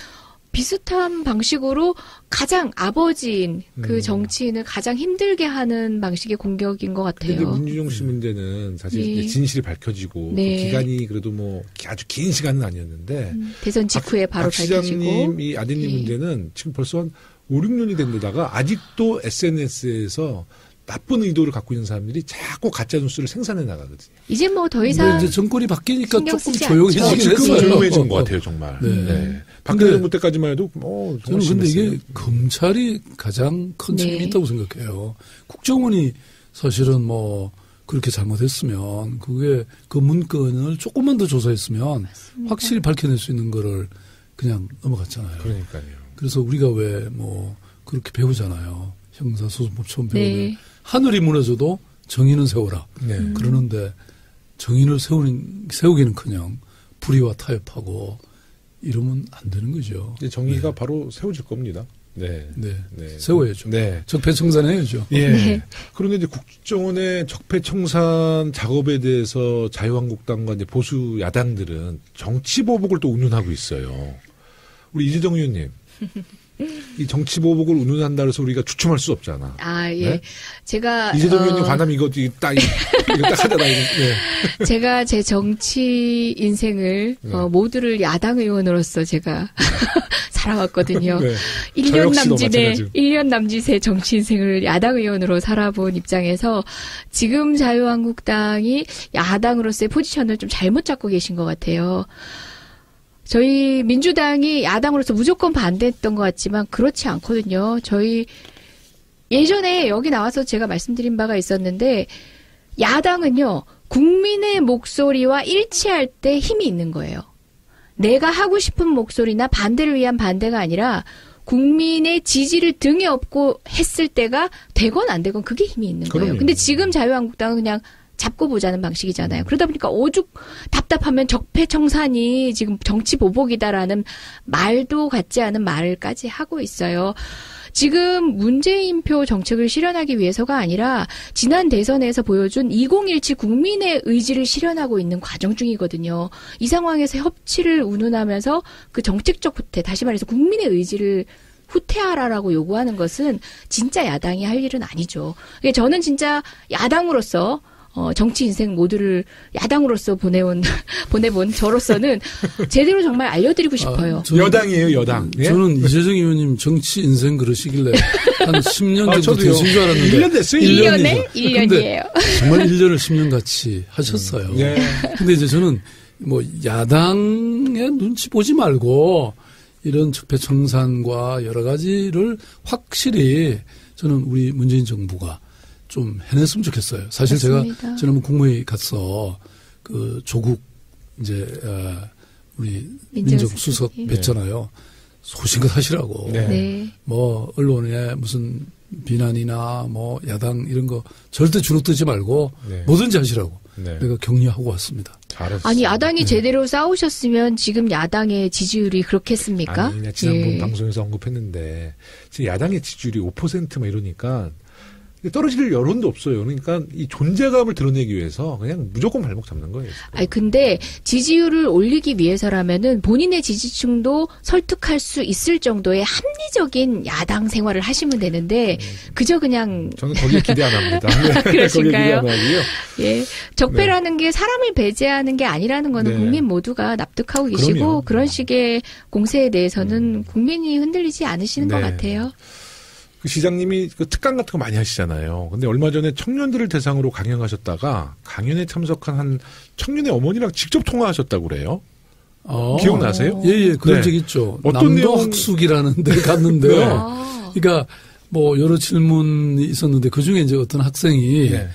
비슷한 방식으로 가장 아버지인 그 정치인을 가장 힘들게 하는 방식의 공격인 것 근데 같아요. 문준영 씨 문제는 사실 네. 이제 진실이 밝혀지고 네. 그 기간이 그래도 뭐 아주 긴 시간은 아니었는데 대선 직후에 바로 박 밝혀지고. 시장님 이 아드님 예. 문제는 지금 벌써 한 5, 6년이 된 데다가 아직도 SNS에서 나쁜 의도를 갖고 있는 사람들이 자꾸 가짜 뉴스를 생산해 나가거든요. 이제 뭐 더 근데 이상 이제 정권이 바뀌니까 신경 조금 쓰지 조용해지긴 않죠. 지금은 했어요. 조용해진 것 같아요, 정말. 네. 네. 박근혜 정부 때까지만 해도 정말 저는 근데 이게 심했어요. 검찰이 가장 큰 책임이 네. 있다고 생각해요. 국정원이 사실은 뭐 그렇게 잘못했으면 그게 그 문건을 조금만 더 조사했으면 확실히 밝혀낼 수 있는 거를 그냥 넘어갔잖아요. 그러니까요. 그래서 우리가 왜 뭐 그렇게 배우잖아요. 형사소송법 처음 배우면 네. 하늘이 무너져도 정의는 세워라. 네. 그러는데 정의를 세우기는커녕 불의와 타협하고 이러면 안 되는 거죠. 이제 정의가 바로 세워질 겁니다. 네. 네. 네. 세워야죠. 네. 적폐청산해야죠. 예. 네. 그런데 이제 국정원의 적폐청산 작업에 대해서 자유한국당과 이제 보수 야당들은 정치보복을 또 운운하고 있어요. 우리 이재정 의원님. 이 정치보복을 운운한다 그래서 우리가 주춤할 수 없잖아. 아, 예. 네? 제가 이재정 의원님 관하면 이거 딱 하잖아. 네. 제가 제 정치 인생을 네. 모두를 야당 의원으로서 제가 살아왔거든요. 네. 1년 저 역시도 남짓의 마찬가지로. 1년 남짓의 정치 인생을 야당 의원으로 살아본 입장에서 지금 자유한국당이 야당으로서의 포지션을 좀 잘못 잡고 계신 것 같아요. 저희 민주당이 야당으로서 무조건 반대했던 것 같지만 그렇지 않거든요. 저희 예전에 여기 나와서 제가 말씀드린 바가 있었는데 야당은요. 국민의 목소리와 일치할 때 힘이 있는 거예요. 내가 하고 싶은 목소리나 반대를 위한 반대가 아니라 국민의 지지를 등에 업고 했을 때가 되건 안 되건 그게 힘이 있는 거예요. 그럼요. 근데 지금 자유한국당은 그냥 잡고 보자는 방식이잖아요. 그러다 보니까 오죽 답답하면 적폐청산이 지금 정치보복이다라는 말도 같지 않은 말까지 하고 있어요. 지금 문재인표 정책을 실현하기 위해서가 아니라 지난 대선에서 보여준 2017 국민의 의지를 실현하고 있는 과정 중이거든요. 이 상황에서 협치를 운운하면서 그 정책적 후퇴, 다시 말해서 국민의 의지를 후퇴하라라고 요구하는 것은 진짜 야당이 할 일은 아니죠. 저는 진짜 야당으로서 정치 인생 모두를 야당으로서 보내본 저로서는 제대로 정말 알려드리고 싶어요. 여당이에요, 여당. 예? 저는 이재정 의원님 정치 인생 그러시길래 한 10년 정도 저도요. 되신 줄 알았는데 1년 됐어요. 1년에? 1년이죠. 1년이에요. 정말 1년을 10년 같이 하셨어요. 예. 근데 이제 저는 뭐 야당의 눈치 보지 말고 이런 적폐청산과 여러 가지를 확실히 저는 우리 문재인 정부가 좀 해냈으면 좋겠어요. 사실 맞습니다. 제가 지난번 국무회의 가서 그 조국 이제 우리 민정수석 네. 뵀잖아요. 소신껏 하시라고. 네. 네. 뭐 언론에 무슨 비난이나 뭐 야당 이런 거 절대 주눅들지 말고 네. 뭐든지 하시라고. 네. 내가 격려하고 왔습니다. 잘했어요. 아니 야당이 제대로 싸우셨으면 지금 야당의 지지율이 그렇겠습니까? 아니, 그냥 지난번 예. 방송에서 언급했는데 지금 야당의 지지율이 5% 막 이러니까 떨어질 여론도 없어요. 그러니까 이 존재감을 드러내기 위해서 그냥 무조건 발목 잡는 거예요. 지금. 아니 근데 지지율을 올리기 위해서라면은 본인의 지지층도 설득할 수 있을 정도의 합리적인 야당 생활을 하시면 되는데 그저 그냥 저는 거기에 기대 안 합니다. 네. 그러신가요? 거기에 기대 안 하고요. 예 적폐라는 게 사람을 배제하는 게 아니라는 거는 네. 국민 모두가 납득하고 계시고 그럼요. 그런 식의 공세에 대해서는 국민이 흔들리지 않으시는 것 네. 같아요. 그 시장님이 그 특강 같은 거 많이 하시잖아요. 근데 얼마 전에 청년들을 대상으로 강연하셨다가 강연에 참석한 한 청년의 어머니랑 직접 통화하셨다고 그래요. 기억나세요? 예, 그런 네. 적 있죠. 어떤 남도학숙이라는 데 갔는데요. 네. 아. 그러니까 뭐 여러 질문이 있었는데 그 중에 이제 어떤 학생이 네.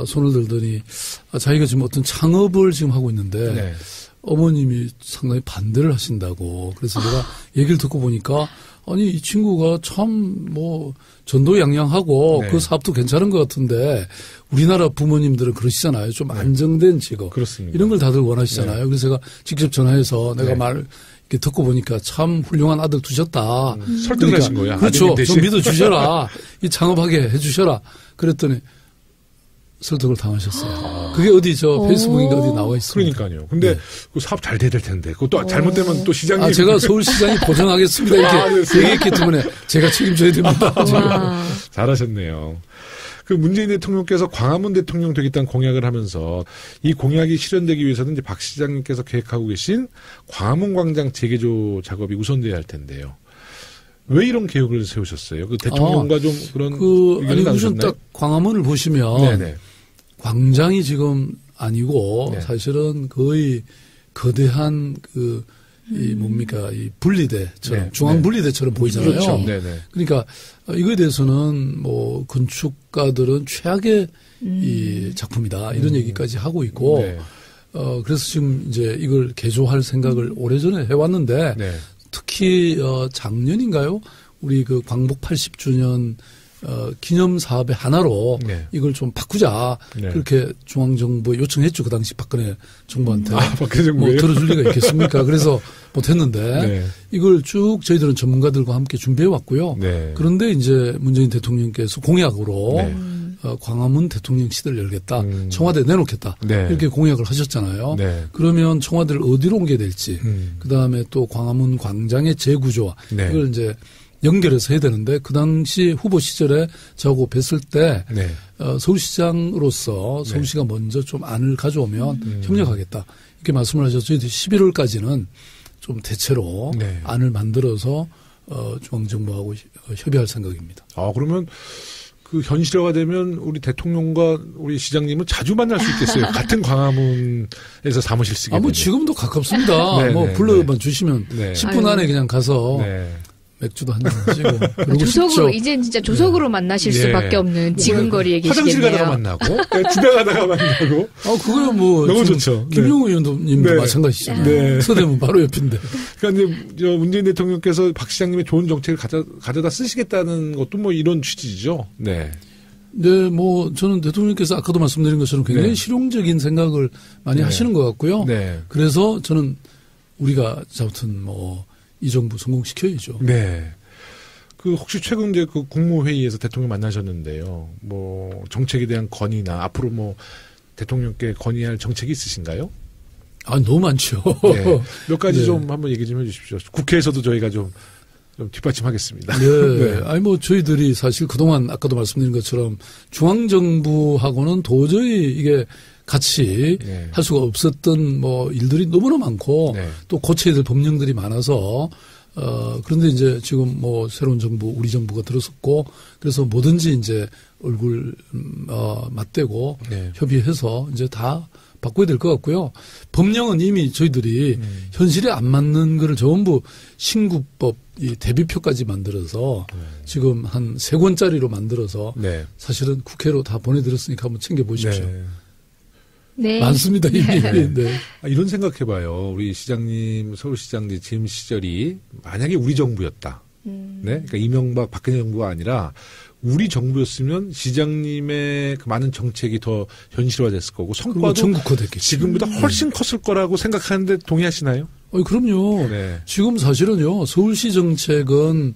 손을 들더니 자기가 지금 어떤 창업을 지금 하고 있는데 네. 어머님이 상당히 반대를 하신다고. 그래서 제가 얘기를 듣고 보니까 아니 이 친구가 참 뭐 전도양양하고 네. 그 사업도 괜찮은 것 같은데 우리나라 부모님들은 그러시잖아요. 좀 안정된 직업. 그렇습니다. 이런 걸 다들 원하시잖아요. 그래서 제가 직접 전화해서 내가 말 이렇게 듣고 보니까 참 훌륭한 아들 두셨다. 설득을 하신 거야. 그렇죠. 대신. 좀 믿어주셔라. 이 창업하게 해주셔라. 그랬더니 설득을 당하셨어요. 그게 어디 페이스북인가 어디 나와 있습니다. 그러니까요. 근데 그 사업 잘 돼야 될 텐데. 그것도 잘못되면 또 시장님. 제가 서울시장이 보장하겠습니다. 이렇게 얘기했기 때문에 제가 책임져야 됩니다. 잘하셨네요. 그 문재인 대통령께서 광화문 대통령 되겠다는 공약을 하면서 이 공약이 실현되기 위해서는 이제 박 시장님께서 계획하고 계신 광화문 광장 재개조 작업이 우선돼야 할 텐데요. 왜 이런 계획을 세우셨어요? 그 대통령과 좀 그런 아니 우선 딱 광화문을 보시면 네네. 광장이 지금 아니고 네. 사실은 거의 거대한 이 뭡니까 이 분리대처럼 네. 중앙 분리대처럼 보이잖아요. 그렇죠. 네네. 그러니까 이거에 대해서는 뭐 건축가들은 최악의 이 작품이다 이런 얘기까지 하고 있고 네. 그래서 지금 이제 이걸 개조할 생각을 오래전에 해왔는데 네. 특히 작년인가요? 우리 그 광복 80주년 기념 사업의 하나로 네. 이걸 좀 바꾸자. 네. 그렇게 중앙정부에 요청했죠. 그 당시 박근혜 정부한테. 박근혜 정부예요? 뭐 들어줄 리가 있겠습니까? 그래서 못했는데 네. 이걸 쭉 저희들은 전문가들과 함께 준비해 왔고요. 네. 그런데 이제 문재인 대통령께서 공약으로 네. 광화문 대통령실을 열겠다. 청와대 내놓겠다. 네. 이렇게 공약을 하셨잖아요. 네. 그러면 청와대를 어디로 옮겨야 될지 그다음에 또 광화문 광장의 재구조와 네. 이걸 이제 연결해서 해야 되는데 그 당시 후보 시절에 저하고 뵀을 때 네. 서울시장으로서 서울시가 먼저 좀 안을 가져오면 협력하겠다. 이렇게 말씀을 하셔서 저희들이 11월까지는 좀 대체로 네. 안을 만들어서 중앙정부하고 협의할 생각입니다. 그러면 그 현실화가 되면 우리 대통령과 우리 시장님은 자주 만날 수 있겠어요. 같은 광화문에서 사무실 쓰게 되면. 뭐 지금도 가깝습니다. 네, 뭐 네, 불러만 주시면 네. 10분 안에 그냥 가서 네. 맥주도 한잔 마시고 그러고 조석으로 싶죠. 이젠 진짜 조석으로 만나실 네. 수밖에 없는 지근거리에 화장실 계시겠네요. 가다가 만나고 지나가다가 만나고. 그거야 뭐 너무 지금 좋죠. 김용우 의원님도 네. 마찬가지잖아요. 네. 서대문 바로 옆인데. 그러니까 이제 문재인 대통령께서 박 시장님의 좋은 정책을 가져다 쓰시겠다는 것도 뭐 이런 취지죠. 네. 네, 뭐 저는 대통령께서 아까도 말씀드린 것처럼 굉장히 네. 실용적인 생각을 많이 네. 하시는 것 같고요. 네. 그래서 저는 우리가 아무튼 뭐 이 정부 성공시켜야죠. 네. 그 혹시 최근 이제 그 국무회의에서 대통령 만나셨는데요. 뭐 정책에 대한 건의나 앞으로 뭐 대통령께 건의할 정책이 있으신가요? 너무 많죠. 네. 몇 가지 네. 좀 한번 얘기 좀 해주십시오. 국회에서도 저희가 좀 뒷받침하겠습니다. 네. 아니 뭐 저희들이 사실 그동안 아까도 말씀드린 것처럼 중앙정부하고는 도저히 이게 같이 네. 할 수가 없었던 뭐 일들이 너무나 많고 네. 또 고쳐야 될 법령들이 많아서 그런데 이제 지금 뭐 새로운 정부, 우리 정부가 들어섰고 그래서 뭐든지 이제 얼굴 맞대고 네. 협의해서 이제 다 바꿔야 될 것 같고요. 법령은 이미 저희들이 현실에 안 맞는 거를 전부 신구법 이 대비표까지 만들어서 지금 한 3권짜리로 만들어서 네. 사실은 국회로 다 보내드렸으니까 한번 챙겨보십시오. 네. 네. 많습니다, 이미. 네. 이런 생각해봐요. 우리 시장님, 서울시장 재임 시절이 만약에 우리 정부였다. 네, 그러니까 이명박, 박근혜 정부가 아니라 우리 정부였으면 시장님의 그 많은 정책이 더 현실화됐을 거고 성과도 전국화됐겠죠. 지금보다 훨씬 컸을 거라고 생각하는데 동의하시나요? 그럼요. 네. 지금 사실은요, 서울시 정책은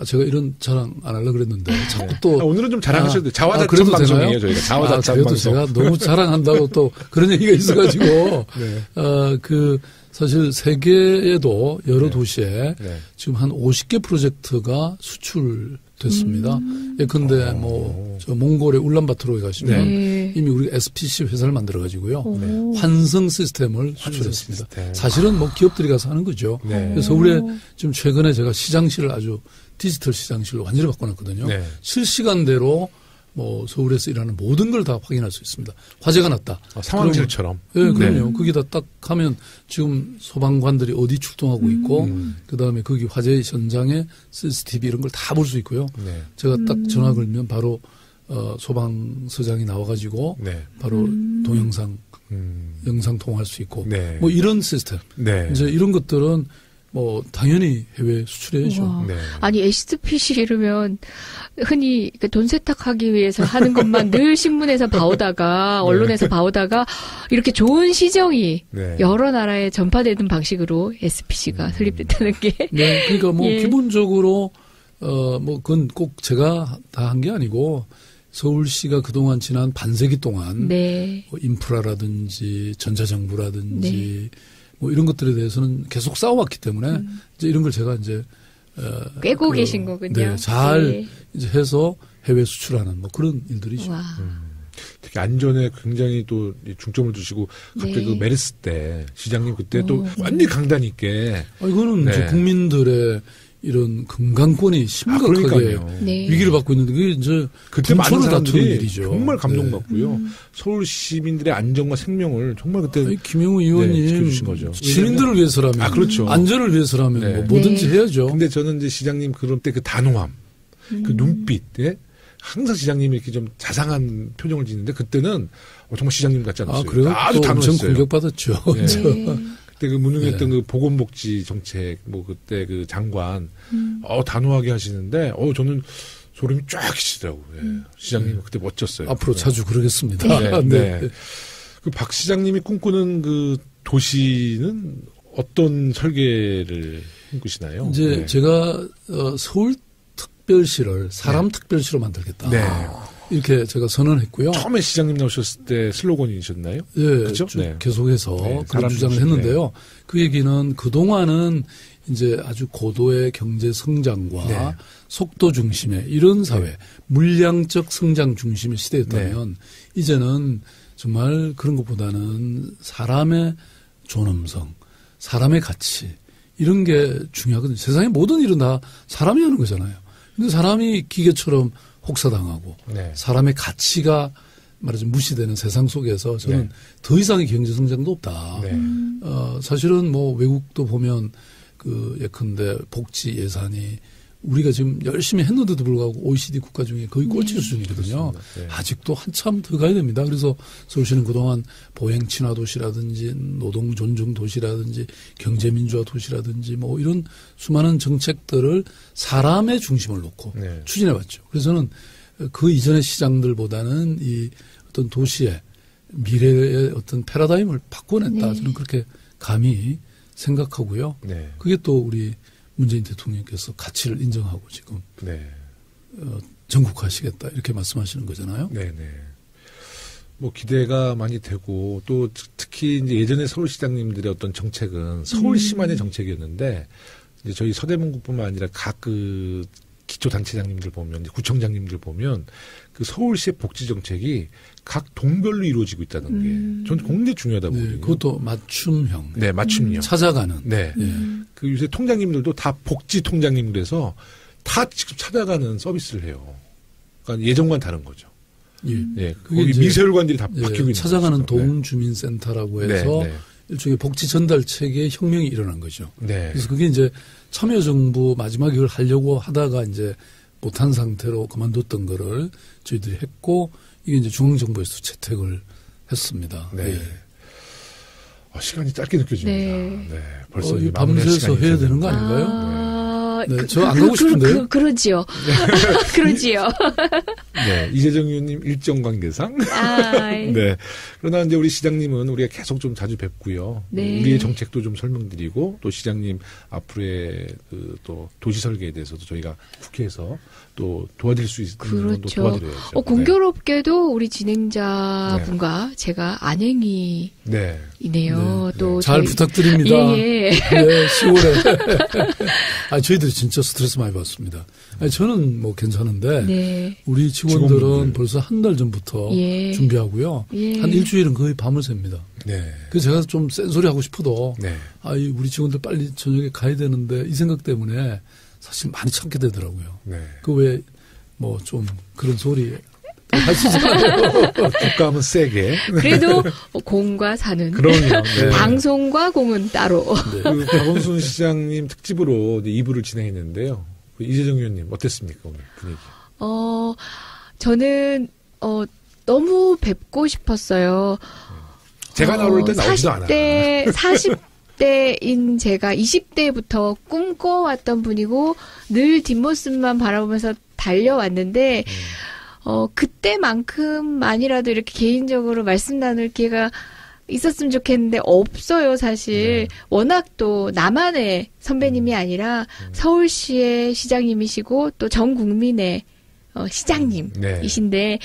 제가 이런 자랑 안 하려고 그랬는데 자꾸 또 오늘은 좀 자랑하셔도 돼요. 자화자찬 그래도 방송이에요, 되나요? 저희가. 자화자찬 그래도 방송. 제가 너무 자랑한다고 또 그런 얘기가 있어가지고 네. 사실 세계에도 여러 네. 도시에 네. 지금 한 50개 프로젝트가 수출됐습니다. 예컨대 저 몽골의 울란바토르에 가시면 네. 이미 우리가 SPC 회사를 만들어가지고요. 네. 환성 시스템을 수출했습니다. 시스템. 사실은 뭐 기업들이 가서 하는 거죠. 네. 그래서 서울에 지금 최근에 제가 시장실을 아주 디지털 시장실로 완전히 바꿔놨거든요. 네. 실시간대로 뭐 서울에서 일하는 모든 걸 다 확인할 수 있습니다. 화재가 났다. 상황실처럼. 네, 그럼요. 거기다 딱 하면 지금 소방관들이 어디 출동하고 있고 그다음에 거기 화재 현장에 CCTV 이런 걸 다 볼 수 있고요. 네. 제가 딱 전화 걸면 바로 소방서장이 나와가지고 네. 바로 동영상, 영상 통화할 수 있고 네. 뭐 이런 시스템. 네. 이제 이런 것들은 뭐 당연히 해외 수출해야죠. 네. 아니 SPC 이러면 흔히 돈 세탁하기 위해서 하는 것만 늘 신문에서 봐오다가 언론에서 봐오다가 이렇게 좋은 시정이 네. 여러 나라에 전파되는 방식으로 SPC가 설립됐다는 게 네, 그러니까 뭐 예. 기본적으로 뭐 그건 꼭 제가 다 한 게 아니고 서울시가 그동안 지난 반세기 동안 네. 뭐 인프라라든지 전자정부라든지 네. 뭐 이런 것들에 대해서는 계속 싸워왔기 때문에 이제 이런 걸 제가 이제 꿰고 계신 거군요. 네, 잘 네. 이제 해서 해외 수출하는 뭐 그런 일들이죠. 와. 특히 안전에 굉장히 또 중점을 두시고 갑자기 네. 그 메르스 때 시장님 그때 또 완전히 강단 있게 이거는 네. 이제 국민들의 이런 건강권이 심각하게 그러니까요. 네. 위기를 받고 있는데 그게 이제 그때 많은 근처를 다투는 사람들이 일이죠. 정말 감동받고요. 서울 시민들의 안전과 생명을 정말 그때 아니, 김영우 의원님 지켜주신 거죠. 시민들을 위해서라면 그렇죠. 안전을 위해서라면 네. 뭐 뭐든지 네. 해야죠. 근데 저는 이제 시장님 그런 때 그 단호함, 그 눈빛, 예? 항상 시장님이 이렇게 좀 자상한 표정을 짓는데 그때는 정말 시장님 같지 않았어요. 그래요? 아주 또 엄청 단호했어요. 공격받았죠. 네. 네. 그때 그 무능했던 네. 그 보건복지 정책, 뭐 그때 그 장관, 단호하게 하시는데, 저는 소름이 쫙 끼치더라고요. 예. 시장님 그때 멋졌어요. 앞으로 네. 자주 그러겠습니다. 네. 네. 그 박 시장님이 꿈꾸는 그 도시는 어떤 설계를 꿈꾸시나요? 이제 네. 제가 서울 특별시를 사람 특별시로 만들겠다. 네. 이렇게 제가 선언했고요. 처음에 시장님 나오셨을 때 슬로건이셨나요? 예, 그렇죠? 쭉 네. 계속해서 네, 그런 사람 주장을 중심에. 했는데요. 그 얘기는 그동안은 이제 아주 고도의 경제 성장과 네. 속도 중심의 이런 사회, 물량적 성장 중심의 시대였다면 이제는 정말 그런 것보다는 사람의 존엄성, 사람의 가치 이런 게 중요하거든요. 세상의 모든 일은 다 사람이 하는 거잖아요. 근데 사람이 기계처럼 혹사당하고 네. 사람의 가치가 말하자면 무시되는 세상 속에서 저는 네. 더 이상의 경제 성장도 없다. 네. 사실은 뭐 외국도 보면 그 예컨대 복지 예산이 우리가 지금 열심히 했는데도 불구하고 OECD 국가 중에 거의 꼴찌 수준이거든요. 네. 아직도 한참 더 가야 됩니다. 그래서 서울시는 그동안 보행 친화 도시라든지 노동 존중 도시라든지 경제 민주화 도시라든지 뭐 이런 수많은 정책들을 사람의 중심을 놓고 네. 추진해 왔죠. 그래서 저는 그 이전의 시장들보다는 이 어떤 도시의 미래의 어떤 패러다임을 바꿔냈다. 네. 저는 그렇게 감히 생각하고요. 네. 그게 또 우리 문재인 대통령께서 가치를 인정하고 지금 네. 전국화하시겠다 이렇게 말씀하시는 거잖아요. 네네. 뭐 기대가 많이 되고 또 특히 이제 예전에 서울시장님들의 어떤 정책은 서울시만의 정책이었는데 이제 저희 서대문구뿐만 아니라 각 그 기초단체장님들 보면 이제 구청장님들 보면 그 서울시의 복지 정책이 각 동별로 이루어지고 있다는 게 저는 굉장히 중요하다 네, 보거든요. 그것도 맞춤형. 네, 맞춤형. 찾아가는. 네. 예. 그 요새 통장님들도 다 복지 통장님들에서 다 직접 찾아가는 서비스를 해요. 그러니까 예전과는 다른 거죠. 예. 예. 그게 거기 이제 미세혈관들이 다 예, 바뀌고 있는 찾아가는 거죠. 네. 동주민센터라고 네, 해서 네. 일종의 복지 전달 체계의 혁명이 일어난 거죠. 네. 그래서 그게 이제 참여정부 마지막에 이걸 하려고 하다가 이제 못한 상태로 그만뒀던 거를 저희들이 했고 이게 이제 중앙정부에서 채택을 했습니다. 네. 예. 시간이 짧게 느껴집니다. 네. 네. 벌써 이제 밤새서 마무리할 시간이 해야 되는 됐는데. 거 아닌가요? 네, 그, 저 안 가고 싶은데요? 그러지요. 그러지요. 네. 이재정 의원님 일정 관계상. 아, 네. 그러나 이제 우리 시장님은 우리가 계속 좀 자주 뵙고요. 네. 우리의 정책도 좀 설명드리고 또 시장님 앞으로의 그 또 도시 설계에 대해서도 저희가 국회에서 또 도와드릴 수 있는 것도 그렇죠. 도와드려야죠. 공교롭게도 우리 진행자분과 제가 안행이네요. 네. 또 잘 저희- 부탁드립니다. 예. 네, 10월에. 저희들이 진짜 스트레스 많이 받습니다. 저는 뭐 괜찮은데 네. 우리 직원들은 직원분들. 벌써 한 달 전부터 예. 준비하고요. 예. 한 일주일은 거의 밤을 샙니다. 네. 그래서 제가 좀 센소리 하고 싶어도 네. 우리 직원들 빨리 저녁에 가야 되는데 이 생각 때문에 사실 많이 참게 되더라고요. 네. 그 왜 뭐 좀 그런 소리 하시잖아요. 국감은 세게. 그래도 공과 사는 그럼요. 네. 방송과 공은 따로. 그 박원순 시장님 특집으로 이제 2부를 진행했는데요. 그 이재정 의원님 어땠습니까 오늘 분위기? 저는 너무 뵙고 싶었어요. 제가 나올 때 나오지도 않아요. 40대인 제가 20대부터 꿈꿔왔던 분이고 늘 뒷모습만 바라보면서 달려왔는데 그때만큼만이라도 이렇게 개인적으로 말씀 나눌 기회가 있었으면 좋겠는데 없어요, 사실. 워낙 또 나만의 선배님이 아니라 서울시의 시장님이시고 또 전 국민의 시장님이신데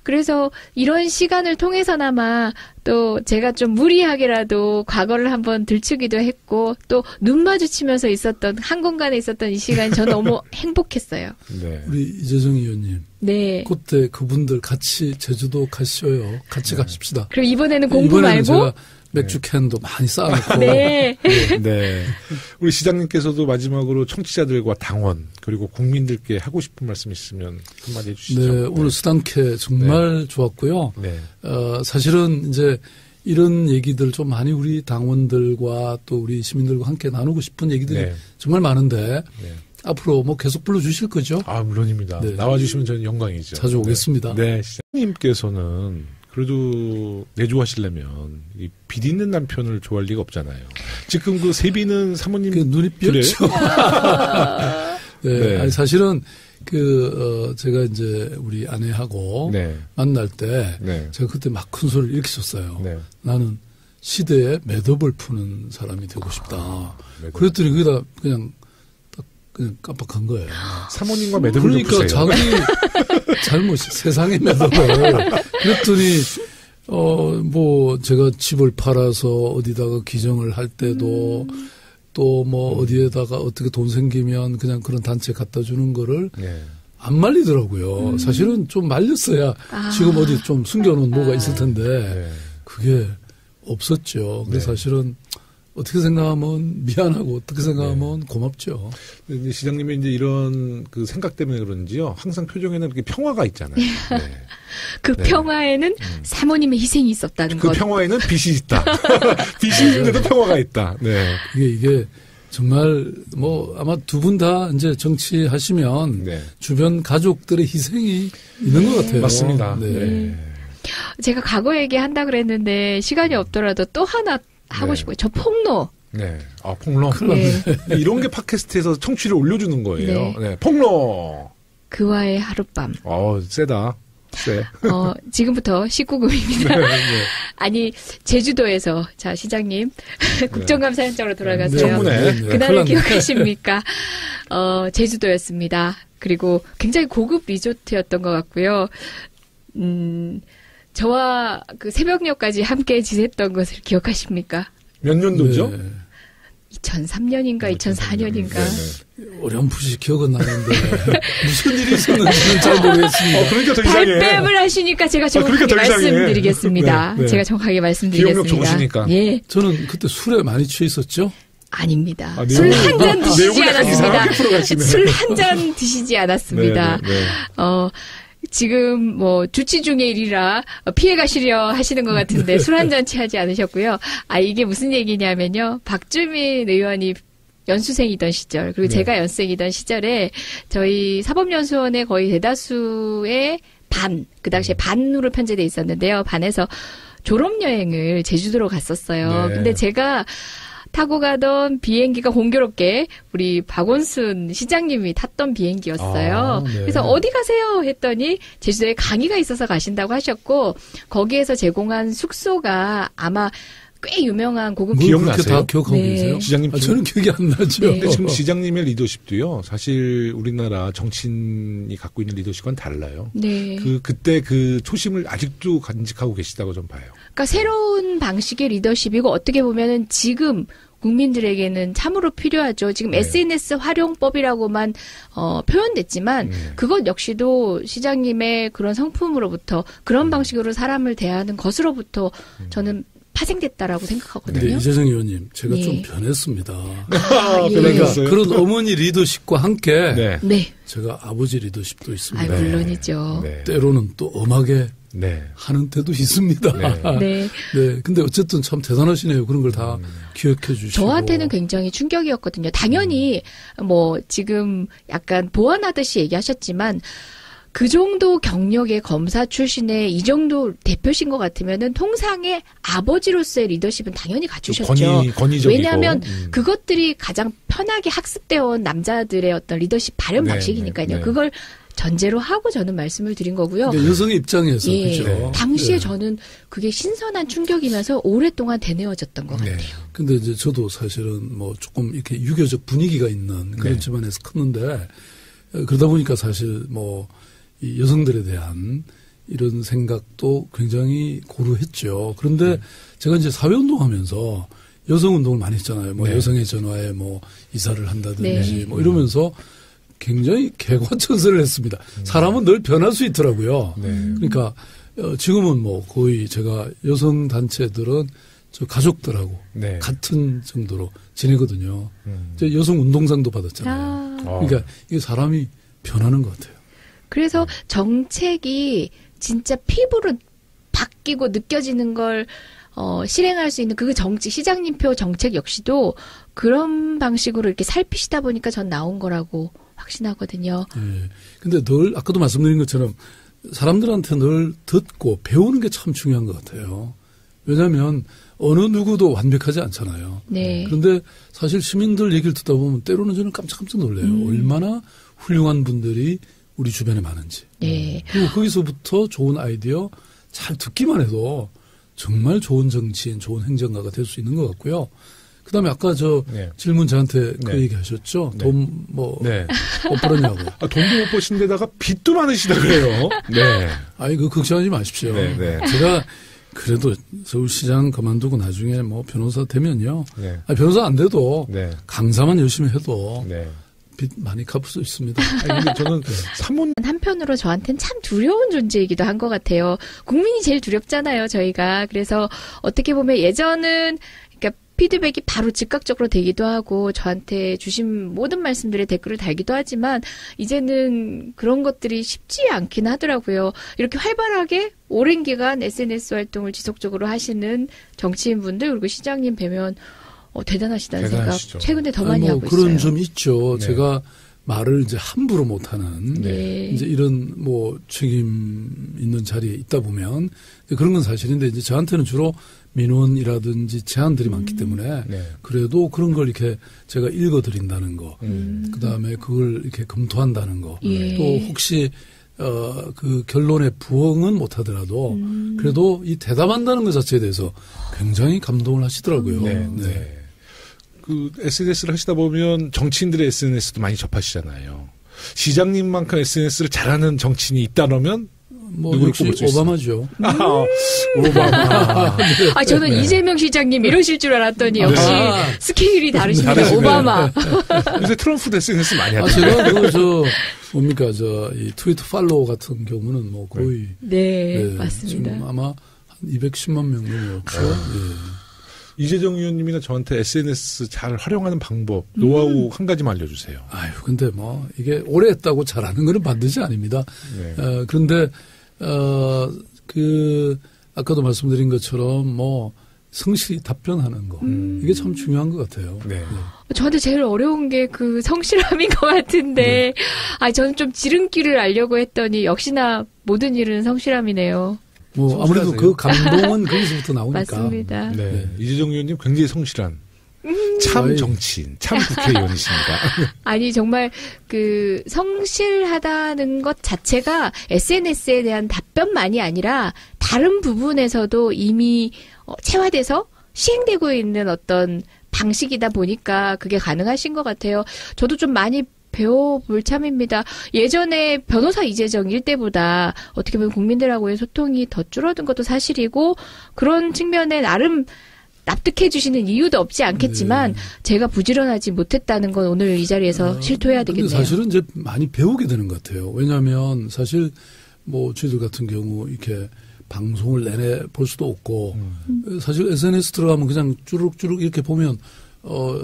그래서 이런 시간을 통해서나마 또 제가 좀 무리하게라도 과거를 한번 들추기도 했고 또 눈 마주치면서 있었던 한 공간에 있었던 이 시간이 저는 너무 행복했어요. 네. 우리 이재정 의원님. 네. 그때 그분들 같이 제주도 가시어요. 같이 가십시다. 그리고 이번에는 공부 이번에는 말고 제가 맥주 캔도 많이 쌓아놓고. 네. 네. 우리 시장님께서도 마지막으로 청취자들과 당원 그리고 국민들께 하고 싶은 말씀 있으면 한마디 해주시죠. 네, 오늘 수당캐 정말 좋았고요. 네. 사실은 이제 이런 얘기들 좀 많이 우리 당원들과 또 우리 시민들과 함께 나누고 싶은 얘기들이 정말 많은데 앞으로 뭐 계속 불러주실 거죠? 아, 물론입니다. 네. 나와주시면 저는 영광이죠. 자주 오겠습니다. 네. 시장님께서는 그래도 내조하시려면 이 비리 있는 남편을 좋아할 리가 없잖아요. 지금 그 세비는 사모님 눈이 삐었죠. 네. 아니 사실은 제가 이제 우리 아내하고 만날 때 제가 그때 막 큰 소리를 이렇게 쳤어요. 나는 시대에 매듭을 푸는 사람이 되고 싶다. 그랬더니 거기다 그냥 깜빡한 거예요. 사모님과 매듭을 그러니까 자기 잘못이 세상의 매듭을. 그랬더니 뭐 제가 집을 팔아서 어디다가 기증을 할 때도 또 뭐 어디에다가 어떻게 돈 생기면 그냥 그런 단체 갖다 주는 거를 안 말리더라고요. 사실은 좀 말렸어야 지금 어디 좀 숨겨놓은 뭐가 있을 텐데 그게 없었죠. 근데 사실은 어떻게 생각하면 미안하고 어떻게 생각하면 고맙죠. 근데 시장님이 이제 이런 그 생각 때문에 그런지요. 항상 표정에는 이렇게 평화가 있잖아요. 네. 그 평화에는 사모님의 희생이 있었다는 것. 그 평화에는 빛이 있다. 빛이 있는데도 평화가 있다. 네. 이게 정말 뭐 아마 두 분 다 이제 정치하시면 주변 가족들의 희생이 있는 것 같아요. 맞습니다. 제가 과거 얘기한다 그랬는데 시간이 없더라도 또 하나 하고 싶어요. 저 폭로. 네. 아, 폭로. 이런 게 팟캐스트에서 청취를 올려주는 거예요. 네. 폭로. 그와의 하룻밤. 세다. 세. 지금부터 19금입니다. 아니, 제주도에서, 자, 시장님. 국정감사 현장으로 돌아가세요. 청문회. 그날을 기억하십니까? 제주도였습니다. 그리고 굉장히 고급 리조트였던 것 같고요. 저와 그 새벽녘까지 함께 지냈던 것을 기억하십니까? 몇 년도죠? 2003년인가 2004년인가. 어렴풋이 기억은 나는데 무슨 일이 있었는지는 잘 모르겠습니다. 그러니까 더 이상해. 발뺌을 하시니까 제가 정확하게 말씀드리겠습니다. 제가 정확하게 말씀드리겠습니다. 기억력 좋으시니까. 예. 저는 그때 술에 많이 취해 있었죠? 아닙니다. 술 한 잔 드시지 않았습니다. 술 한 잔 드시지 않았습니다. 지금 뭐 주치 중의 일이라 피해 가시려 하시는 것 같은데 술 한 잔 취하지 않으셨고요. 이게 무슨 얘기냐면요. 박주민 의원이 연수생이던 시절 그리고 제가 연수생이던 시절에 저희 사법연수원의 거의 대다수의 그 당시에 반으로 편제돼 있었는데요. 반에서 졸업여행을 제주도로 갔었어요. 근데 제가 타고 가던 비행기가 공교롭게 우리 박원순 시장님이 탔던 비행기였어요. 그래서 어디 가세요? 했더니 제주도에 강의가 있어서 가신다고 하셨고 거기에서 제공한 숙소가 아마 꽤 유명한 고급 기억나세요? 다 기억하고 계세요? 시장님 저는 기억이 안 나죠. 근데 지금 시장님의 리더십도요. 사실 우리나라 정치인이 갖고 있는 리더십과는 달라요. 그때 그 초심을 아직도 간직하고 계시다고 좀 봐요. 그러니까 새로운 방식의 리더십이고 어떻게 보면은 지금 국민들에게는 참으로 필요하죠. 지금 SNS 활용법이라고만 표현됐지만 그것 역시도 시장님의 그런 성품으로부터 그런 방식으로 사람을 대하는 것으로부터 저는 파생됐다라고 생각하거든요. 근데 이재정 의원님, 제가 좀 변했습니다. 그러니까 그런 어머니 리더십과 함께 네. 제가 아버지 리더십도 있습니다. 물론이죠. 때로는 또 엄하게 하는 때도 있습니다. 근데 어쨌든 참 대단하시네요. 그런 걸 다 기억해 주시고. 저한테는 굉장히 충격이었거든요. 당연히 뭐 지금 약간 보완하듯이 얘기하셨지만 그 정도 경력의 검사 출신의 이 정도 대표신 것 같으면은 통상의 아버지로서의 리더십은 당연히 갖추셨죠. 권위적이고. 왜냐하면 그것들이 가장 편하게 학습되어 온 남자들의 어떤 리더십 발현 네, 방식이니까요. 네, 네. 그걸 전제로 하고 저는 말씀을 드린 거고요. 여성의 입장에서 예, 그렇죠. 당시에 예. 저는 그게 신선한 충격이면서 오랫동안 되뇌어졌던 것 네. 같아요. 근데 이제 저도 사실은 뭐 조금 이렇게 유교적 분위기가 있는 그런 네. 집안에서 컸는데 그러다 보니까 사실 뭐 이 여성들에 대한 이런 생각도 굉장히 고루했죠. 그런데 제가 이제 사회운동하면서 여성운동을 많이 했잖아요. 뭐 네. 여성의 전화에 뭐 이사를 한다든지 네. 뭐 이러면서 굉장히 개과천선을 했습니다. 사람은 늘 변할 수 있더라고요. 네. 그러니까 지금은 뭐 거의 제가 여성 단체들은 저 가족들하고 네. 같은 정도로 지내거든요. 이제 여성 운동상도 받았잖아요. 아, 그러니까 이게 사람이 변하는 것 같아요. 그래서 정책이 진짜 피부로 바뀌고 느껴지는 걸 실행할 수 있는 그 정책, 시장님표 정책 역시도 그런 방식으로 이렇게 살피시다 보니까 전 나온 거라고 확신하거든요. 예. 근데 늘 아까도 말씀드린 것처럼 사람들한테 늘 듣고 배우는 게 참 중요한 것 같아요. 왜냐하면 어느 누구도 완벽하지 않잖아요. 네. 그런데 사실 시민들 얘기를 듣다 보면 때로는 저는 깜짝깜짝 놀래요. 얼마나 훌륭한 분들이 우리 주변에 많은지. 네. 그리고 거기서부터 좋은 아이디어 잘 듣기만 해도 정말 좋은 정치인, 좋은 행정가가 될 수 있는 것 같고요. 그 다음에 아까 저 네. 질문 저한테 그 네. 얘기 하셨죠? 네. 돈 뭐, 네. 못 벌었냐고. 돈도 못 버신 데다가 빚도 많으시다 그래요. 네. 아이, 그 걱정하지 마십시오. 네, 네. 제가 그래도 서울시장 그만두고 나중에 뭐 변호사 되면요. 네. 변호사 안 돼도 네. 강사만 열심히 해도 네. 빚 많이 갚을 수 있습니다. 아니, 근데 저는 사모님 한편으로 저한테는 참 두려운 존재이기도 한 것 같아요. 국민이 제일 두렵잖아요, 저희가. 그래서 어떻게 보면 예전은 그러니까 피드백이 바로 즉각적으로 되기도 하고 저한테 주신 모든 말씀들에 댓글을 달기도 하지만 이제는 그런 것들이 쉽지 않긴 하더라고요. 이렇게 활발하게 오랜 기간 SNS 활동을 지속적으로 하시는 정치인분들 그리고 시장님 뵈면 대단하시다는 대단하시죠. 생각 최근에 더 많이 뭐 하고 그런 있어요. 점이 있죠. 네. 제가 말을 이제 함부로 못하는 네. 이제 이런 뭐 책임 있는 자리에 있다 보면 그런 건 사실인데 이제 저한테는 주로 민원이라든지 제안들이 많기 때문에 네. 그래도 그런 걸 이렇게 제가 읽어드린다는 거, 그 다음에 그걸 이렇게 검토한다는 거, 예. 또 혹시 그 결론에 부응은 못하더라도 그래도 이 대답한다는 것 자체에 대해서 굉장히 감동을 하시더라고요. 네. 네. 그 SNS를 하시다 보면 정치인들의 SNS도 많이 접하시잖아요. 시장님만큼 SNS를 잘하는 정치인이 있다면 뭐 누구를 역시 꼽을 수 있어요? 오바마죠. 오바마. 아, 저는 이재명 시장님 이러실 줄 알았더니 역시 아. 스케일이 다르시네요. 다르시네. 오바마. 요새 트럼프도 SNS 많이 아, 하잖아요. 제가 뭡니까, 이 트위터 팔로워 같은 경우는 뭐 거의. 네, 맞습니다. 지금 아마 한 210만 명 넘었죠. 예. 이재정 의원님이나 저한테 SNS 잘 활용하는 방법, 노하우 한 가지만 알려주세요. 아유, 근데 뭐, 이게 오래 했다고 잘하는 거는 반드시 아닙니다. 네. 그런데, 아까도 말씀드린 것처럼 뭐, 성실히 답변하는 거. 이게 참 중요한 것 같아요. 네. 저한테 제일 어려운 게 그 성실함인 것 같은데, 저는 좀 지름길을 알려고 했더니 역시나 모든 일은 성실함이네요. 뭐, 아무래도 그 감동은 거기서부터 나오니까. 맞습니다. 네. 네. 이재정 의원님 굉장히 성실한 참 아이. 정치인, 참 국회의원이십니다. 아니 정말 그 성실하다는 것 자체가 SNS에 대한 답변만이 아니라 다른 부분에서도 이미 체화돼서 시행되고 있는 어떤 방식이다 보니까 그게 가능하신 것 같아요. 저도 좀 많이 배워볼 참입니다. 예전에 변호사 이재정일 때보다 어떻게 보면 국민들하고의 소통이 더 줄어든 것도 사실이고 그런 측면에 나름 납득해 주시는 이유도 없지 않겠지만 제가 부지런하지 못했다는 건 오늘 이 자리에서 실토해야 되겠네요. 근데 사실은 이제 많이 배우게 되는 것 같아요. 왜냐하면 사실 뭐 저희들 같은 경우 이렇게 방송을 내내 볼 수도 없고 사실 SNS 들어가면 그냥 쭈룩쭈룩 이렇게 보면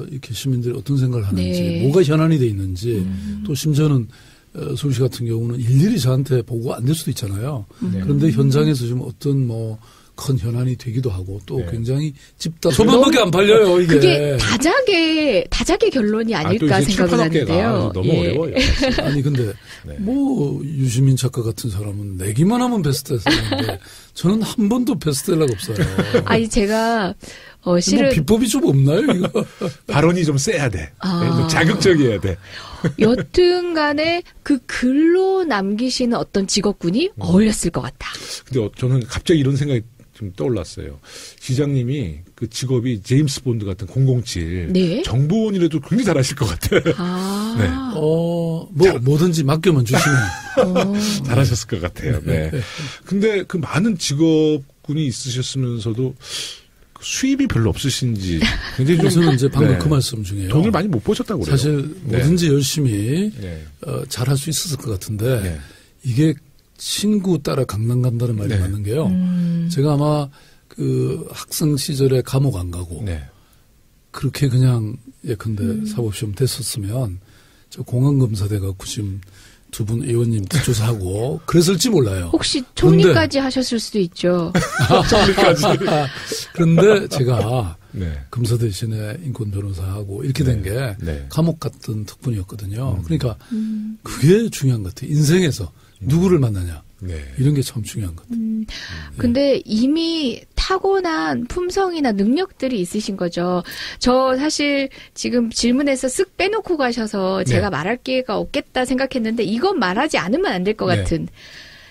이렇게 시민들이 어떤 생각을 하는지, 네. 뭐가 현안이 돼 있는지, 또 심지어는 서울시 같은 경우는 일일이 저한테 보고 안 될 수도 있잖아요. 네. 그런데 현장에서 지금 어떤 뭐 큰 현안이 되기도 하고 또 네. 굉장히 집단 소변밖에 안 팔려요 이게. 그게 다작의 결론이 아닐까 생각을 하는데요. 너무 예. 어려워요. 아니 근데 네. 뭐 유시민 작가 같은 사람은 내기만 하면 베스트셀러인데 저는 한 번도 베스트셀러가 없어요. 아니 제가 뭐 실은 비법이 좀 없나요 이거? 발언이 좀 세야 돼. 좀 자극적이어야 돼. 여튼간에 그 글로 남기시는 어떤 직업군이 어울렸을 것 같다. 근데 저는 갑자기 이런 생각이 좀 떠올랐어요. 시장님이 그 직업이 제임스 본드 같은 007 네. 정보원이라도 굉장히 잘하실 것 같아요. 아, 뭐든지 맡겨만 주시면. 잘하셨을 것 같아요. 네. 근데 그 많은 직업군이 있으셨으면서도 수입이 별로 없으신지 굉장히 좀 저는 이제 방금 네. 그 말씀 중에요. 돈을 많이 못 버셨다고 그래요. 사실 네. 뭐든지 열심히 네. 잘할 수 있었을 것 같은데 네. 이게 친구 따라 강남 간다는 말이 네. 맞는 게요. 제가 아마 그 학생 시절에 감옥 안 가고 네. 그렇게 그냥 예컨대 사법시험 됐었으면 저 공안검사대 갖고 지금 두 분 의원님 뒷조사하고 그랬을지 몰라요. 혹시 총리까지 하셨을 수도 있죠. 정리까지. 그런데 제가 네. 검사 대신에 인권 변호사하고 이렇게 된 게 네. 감옥 갔던 특권이었거든요. 그러니까 그게 중요한 것 같아요. 인생에서 누구를 만나냐. 네. 이런 게 참 중요한 것 같아요. 근데 이미 타고난 품성이나 능력들이 있으신 거죠. 저 사실 지금 질문에서 쓱 빼놓고 가셔서 제가 말할 기회가 없겠다 생각했는데 이건 말하지 않으면 안 될 것 네. 같은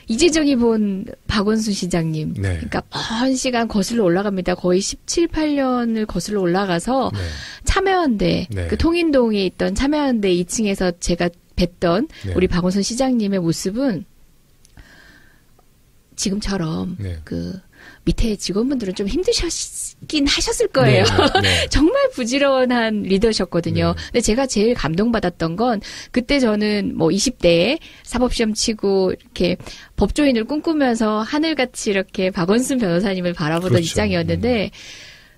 이재정이 본 박원순 시장님. 네. 그러니까 먼 시간 거슬러 올라갑니다. 거의 17, 18년을 거슬러 올라가서 네. 참여연대, 네. 그 통인동에 있던 참여연대 2층에서 제가 뵀던 네. 우리 박원순 시장님의 모습은 지금처럼 네. 그 밑에 직원분들은 좀 힘드셨긴 하셨을 거예요. 네, 네. 정말 부지런한 리더셨거든요. 네. 근데 제가 제일 감동받았던 건 그때 저는 뭐 20대에 사법시험 치고 이렇게 법조인을 꿈꾸면서 하늘같이 이렇게 박원순 변호사님을 바라보던 그렇죠. 입장이었는데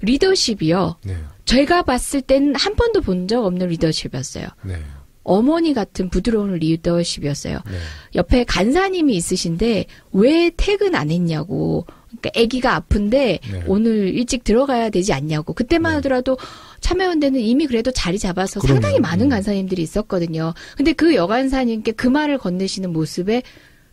리더십이요. 네. 제가 봤을 때는 한 번도 본 적 없는 리더십이었어요. 네. 어머니 같은 부드러운 리더십이었어요. 네. 옆에 간사님이 있으신데 왜 퇴근 안 했냐고. 그러니까 아기가 아픈데 네. 오늘 일찍 들어가야 되지 않냐고. 그때만 네. 하더라도 참여연대는 이미 그래도 자리 잡아서 그럼요. 상당히 많은 간사님들이 있었거든요. 근데 그 여간사님께 그 말을 건네시는 모습에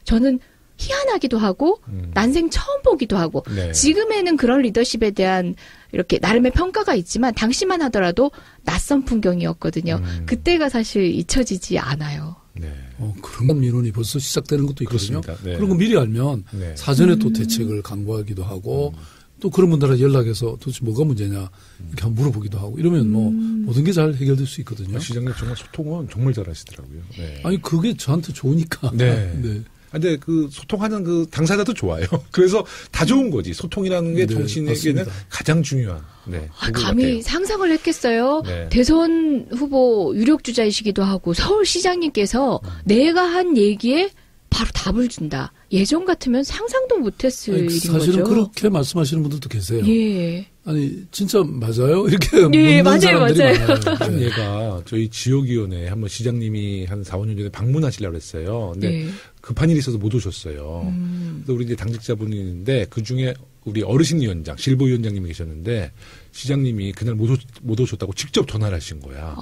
저는 희한하기도 하고 난생 처음 보기도 하고 네. 지금에는 그런 리더십에 대한 이렇게 나름의 평가가 있지만 당시만 하더라도 낯선 풍경이었거든요. 그때가 사실 잊혀지지 않아요. 네. 그런 민원이 벌써 시작되는 것도 있거든요. 그렇습니다. 네. 그런 거 미리 알면 네. 사전에 또 대책을 강구하기도 하고 또 그런 분들한테 연락해서 도대체 뭐가 문제냐 이렇게 한번 물어보기도 하고 이러면 뭐 모든 게 잘 해결될 수 있거든요. 시장님 정말 소통은 정말 잘하시더라고요. 네. 아니 그게 저한테 좋으니까. 네. 네. 근데 그 소통하는 그 당사자도 좋아요. 그래서 다 좋은 거지. 소통이라는 게 네, 정치인에게는 맞습니다. 가장 중요한. 네. 감히 같아요. 상상을 했겠어요. 네. 대선 후보 유력 주자이시기도 하고 서울시장님께서 내가 한 얘기에 바로 답을 준다. 예전 같으면 상상도 못했을 아니, 일인 사실은 거죠. 그렇게 말씀하시는 분들도 계세요. 예. 아니 진짜 맞아요? 이렇게 예, 묻는 맞아요, 사람들이 맞아요. 많아요. 네. 얘가 저희 지역위원회에 한번 시장님이 한 4, 5년 전에 방문하시려고 했어요. 근데 네. 급한 일이 있어서 못 오셨어요. 그래서 우리 이제 당직자분이 있는데 그 중에 우리 어르신위원장, 실보위원장님이 계셨는데 시장님이 그날 못 오셨다고 직접 전화를 하신 거야.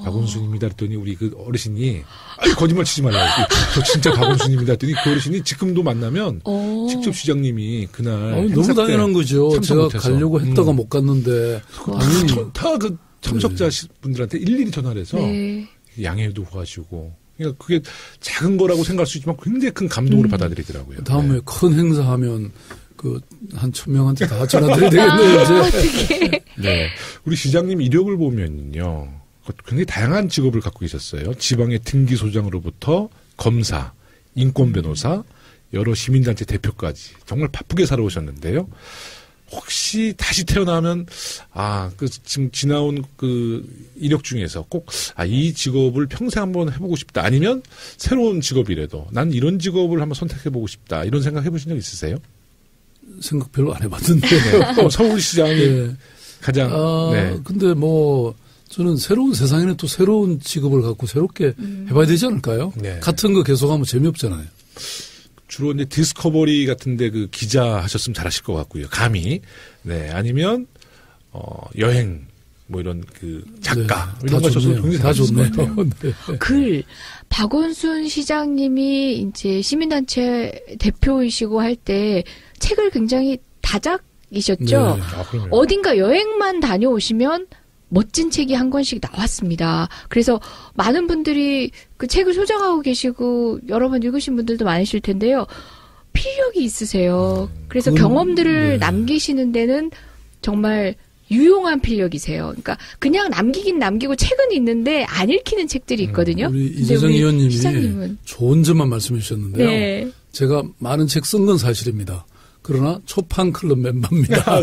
박원순입니다. 그랬더니 우리 그 어르신이 아니 거짓말 치지 말라고. 저 진짜 박원순입니다. 했더니 그 어르신이 지금도 만나면 직접 시장님이 그날 아니, 행사 너무 때 당연한 거죠. 참석 제가 못해서. 가려고 했다가 못 갔는데 당연히 다 그 참석자 분들한테 일일이 전화를 해서 네. 양해도 구하시고. 그러니까 그게 작은 거라고 생각할 수 있지만 굉장히 큰 감동으로 받아들이더라고요. 다음에 네. 큰 행사하면 그 한 1000명한테 다 전화드려야 되겠네요. 이제. 어떻게? 네. 우리 시장님 이력을 보면요. 굉장히 다양한 직업을 갖고 계셨어요. 지방의 등기소장으로부터 검사, 인권변호사, 여러 시민단체 대표까지 정말 바쁘게 살아오셨는데요. 혹시 다시 태어나면 그 지금 지나온 그 이력 중에서 꼭 이 직업을 평생 한번 해보고 싶다. 아니면 새로운 직업이라도 난 이런 직업을 한번 선택해보고 싶다. 이런 생각 해보신 적 있으세요? 생각 별로 안 해봤는데. 네. 서울시장이 네. 가장 네. 근데 뭐 저는 새로운 세상에는 또 새로운 직업을 갖고 새롭게 해봐야 되지 않을까요? 네. 같은 거 계속하면 재미없잖아요. 주로 이제 디스커버리 같은데 그 기자 하셨으면 잘하실 것 같고요. 감히. 네. 아니면 여행 뭐 이런 그 작가 네, 이런 거 하셔서 굉장히 다 잘하실 것 좋네요. 같아요. 네. 글 박원순 시장님이 이제 시민단체 대표이시고 할 때 책을 굉장히 다작이셨죠. 네. 아, 그럼요. 어딘가 여행만 다녀오시면 멋진 책이 한 권씩 나왔습니다. 그래서 많은 분들이 그 책을 소장하고 계시고 여러 번 읽으신 분들도 많으실 텐데요. 필력이 있으세요. 그래서 경험들을 네. 남기시는 데는 정말 유용한 필력이세요. 그러니까 그냥 남기긴 남기고 책은 있는데 안 읽히는 책들이 있거든요. 우리 근데 이재정 우리 의원님이 시장님은 좋은 점만 말씀해 주셨는데요. 네. 제가 많은 책 쓴 건 사실입니다. 그러나 초판 클럽 멤버입니다.